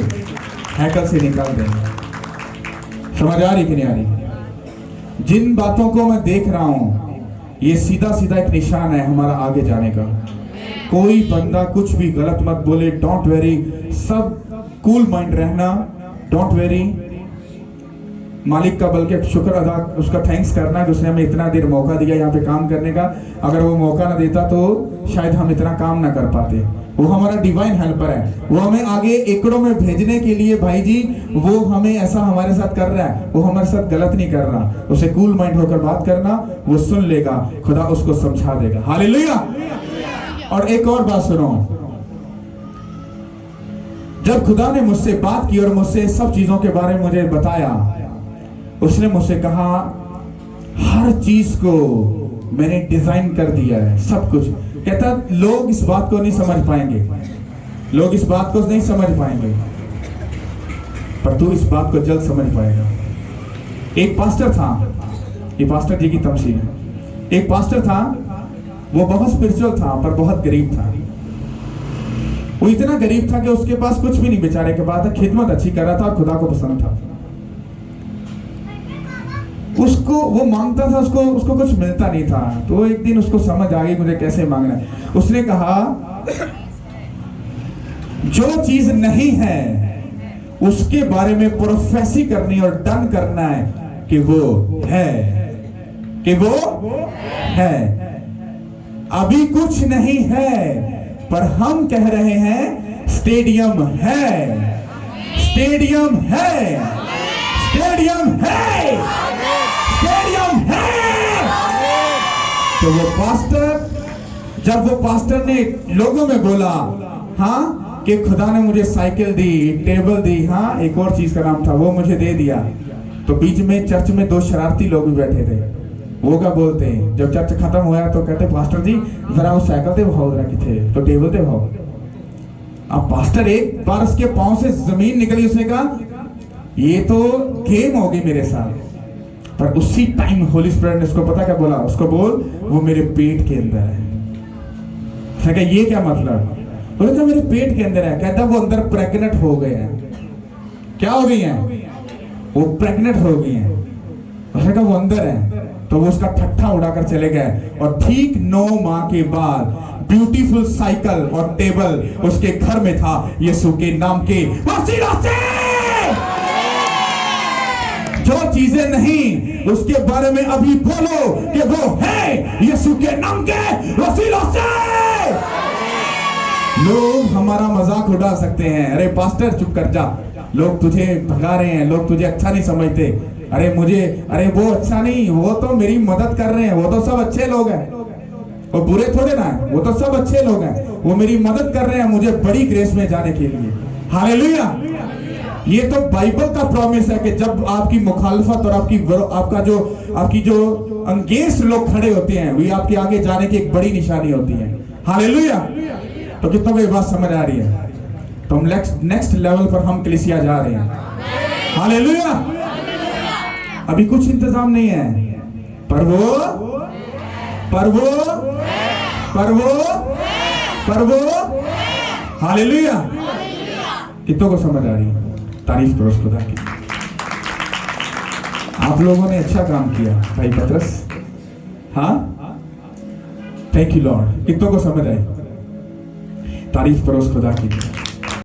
हैकल से निकाल देंगे। समझ आ रही कि नहीं आ रही? जिन बातों को मैं देख रहा हूं, ये सीधा सीधा एक निशान है हमारा आगे जाने का। कोई बंदा कुछ भी गलत मत बोले। Don't very. सब कूल माइंड रहना। Don't very. मालिक का बल्कि शुक्र अदा, उसका थैंक्स करना कि उसने हमें इतना देर मौका दिया यहाँ पे काम करने का। अगर वो मौका ना देता तो शायद हम इतना काम ना कर पाते। वो हमारा डिवाइन हेल्पर है। वो हमें आगे एकड़ों में भेजने के लिए, भाई जी, वो हमें ऐसा हमारे साथ कर रहा है। वो हमारे साथ गलत नहीं कर रहा। उसे कूल माइंड होकर बात करना, वो सुन लेगा, खुदा उसको समझा देगा। हालेलुया। और एक और बात सुनो, जब खुदा ने मुझसे बात की और मुझसे सब चीजों के बारे में मुझे बताया, उसने मुझसे कहा हर चीज को मैंने डिजाइन कर दिया है, सब कुछ। कहता लोग इस बात को नहीं समझ पाएंगे, लोग इस बात को नहीं समझ पाएंगे, पर तू इस बात को जल्द समझ पाएगा। एक पास्टर था, ये पास्टर जी की तमसील है। एक पास्टर था, वो बहुत स्पिरिचुअल था पर बहुत गरीब था। वो इतना गरीब था कि उसके पास कुछ भी नहीं, बेचारे के पास खिदमत अच्छी कर रहा था और खुदा को पसंद था। उसको वो मांगता था, उसको कुछ मिलता नहीं था। तो एक दिन उसको समझ आ गई मुझे कैसे मांगना है। उसने कहा जो चीज नहीं है उसके बारे में प्रोफेसी करनी और डन करना है कि वो है, कि वो है। अभी कुछ नहीं है पर हम कह रहे हैं स्टेडियम है, स्टेडियम है, स्टेडियम है, स्टेडियम है। तो वो पास्टर, जब वो पास्टर ने लोगों में बोला हाँ कि खुदा ने मुझे साइकिल दी, टेबल दी, हाँ एक और चीज का नाम था, वो मुझे दे दिया, तो बीच में चर्च में दो शरारती लोग भी बैठे थे। वो क्या बोलते हैं, जब चर्च खत्म हुआ तो कहते पास्टर जी जरा वो साइकिल दे भाव, जरा किथे तो टेबल दे भाव। अब पास्टर एक बार उसके पांव से जमीन निकली, उसने कहा ये तो गेम हो गई मेरे साथ। पर उसी टाइम होली स्पिरिट ने उसको पता क्या बोला, उसको बोल वो मेरे पेट के अंदर है। ये क्या मतलब? बोले तो मेरे पेट के अंदर है। कहता वो अंदर प्रेग्नेंट हो गए हैं। क्या हो गई हैं? वो प्रेग्नेंट हो गई हैं। उसने कहा वो अंदर है। तो वो उसका ठट्ठा उड़ाकर चले गए और ठीक 9 माह के बाद ब्यूटीफुल साइकिल और टेबल उसके घर में था, यीशु के नाम के वसीला से। जो चीजें नहीं उसके बारे में अभी बोलो कि वो है, यीशु के नाम के वसीला से। लोग हमारा मजाक उड़ा सकते हैं, अरे पास्टर चुप कर जा, लोग तुझे भगा रहे हैं, लोग तुझे अच्छा नहीं समझते, अरे वो अच्छा नहीं, वो तो मेरी मदद कर रहे हैं, वो तो सब अच्छे लोग हैं, वो बुरे थोड़े ना है, वो तो सब अच्छे लोग हैं, वो मेरी मदद कर रहे हैं मुझे बड़ी ग्रेस में जाने के लिए। हालेलुया। ये तो बाइबल का प्रॉमिस है कि जब आपकी मुखालफत और आपकी जो अंगेस्ट लोग खड़े होते हैं, वे आपके आगे जाने की एक बड़ी निशानी होती है। हालेलुया। तो कितना कोई बात समझ आ रही है? तो हम नेक्स्ट लेवल पर हम कलीसिया जा रहे हैं। हालेलुया। अभी कुछ इंतजाम नहीं है, पर वो हालेलुया। कितनों को समझ आ रही है? तारीफ करो खुदा की। आप लोगों ने अच्छा काम किया भाई पतरस, हाँ थैंक यू लॉर्ड। कितनों को समझ आई? तारीफ करो खुदा की।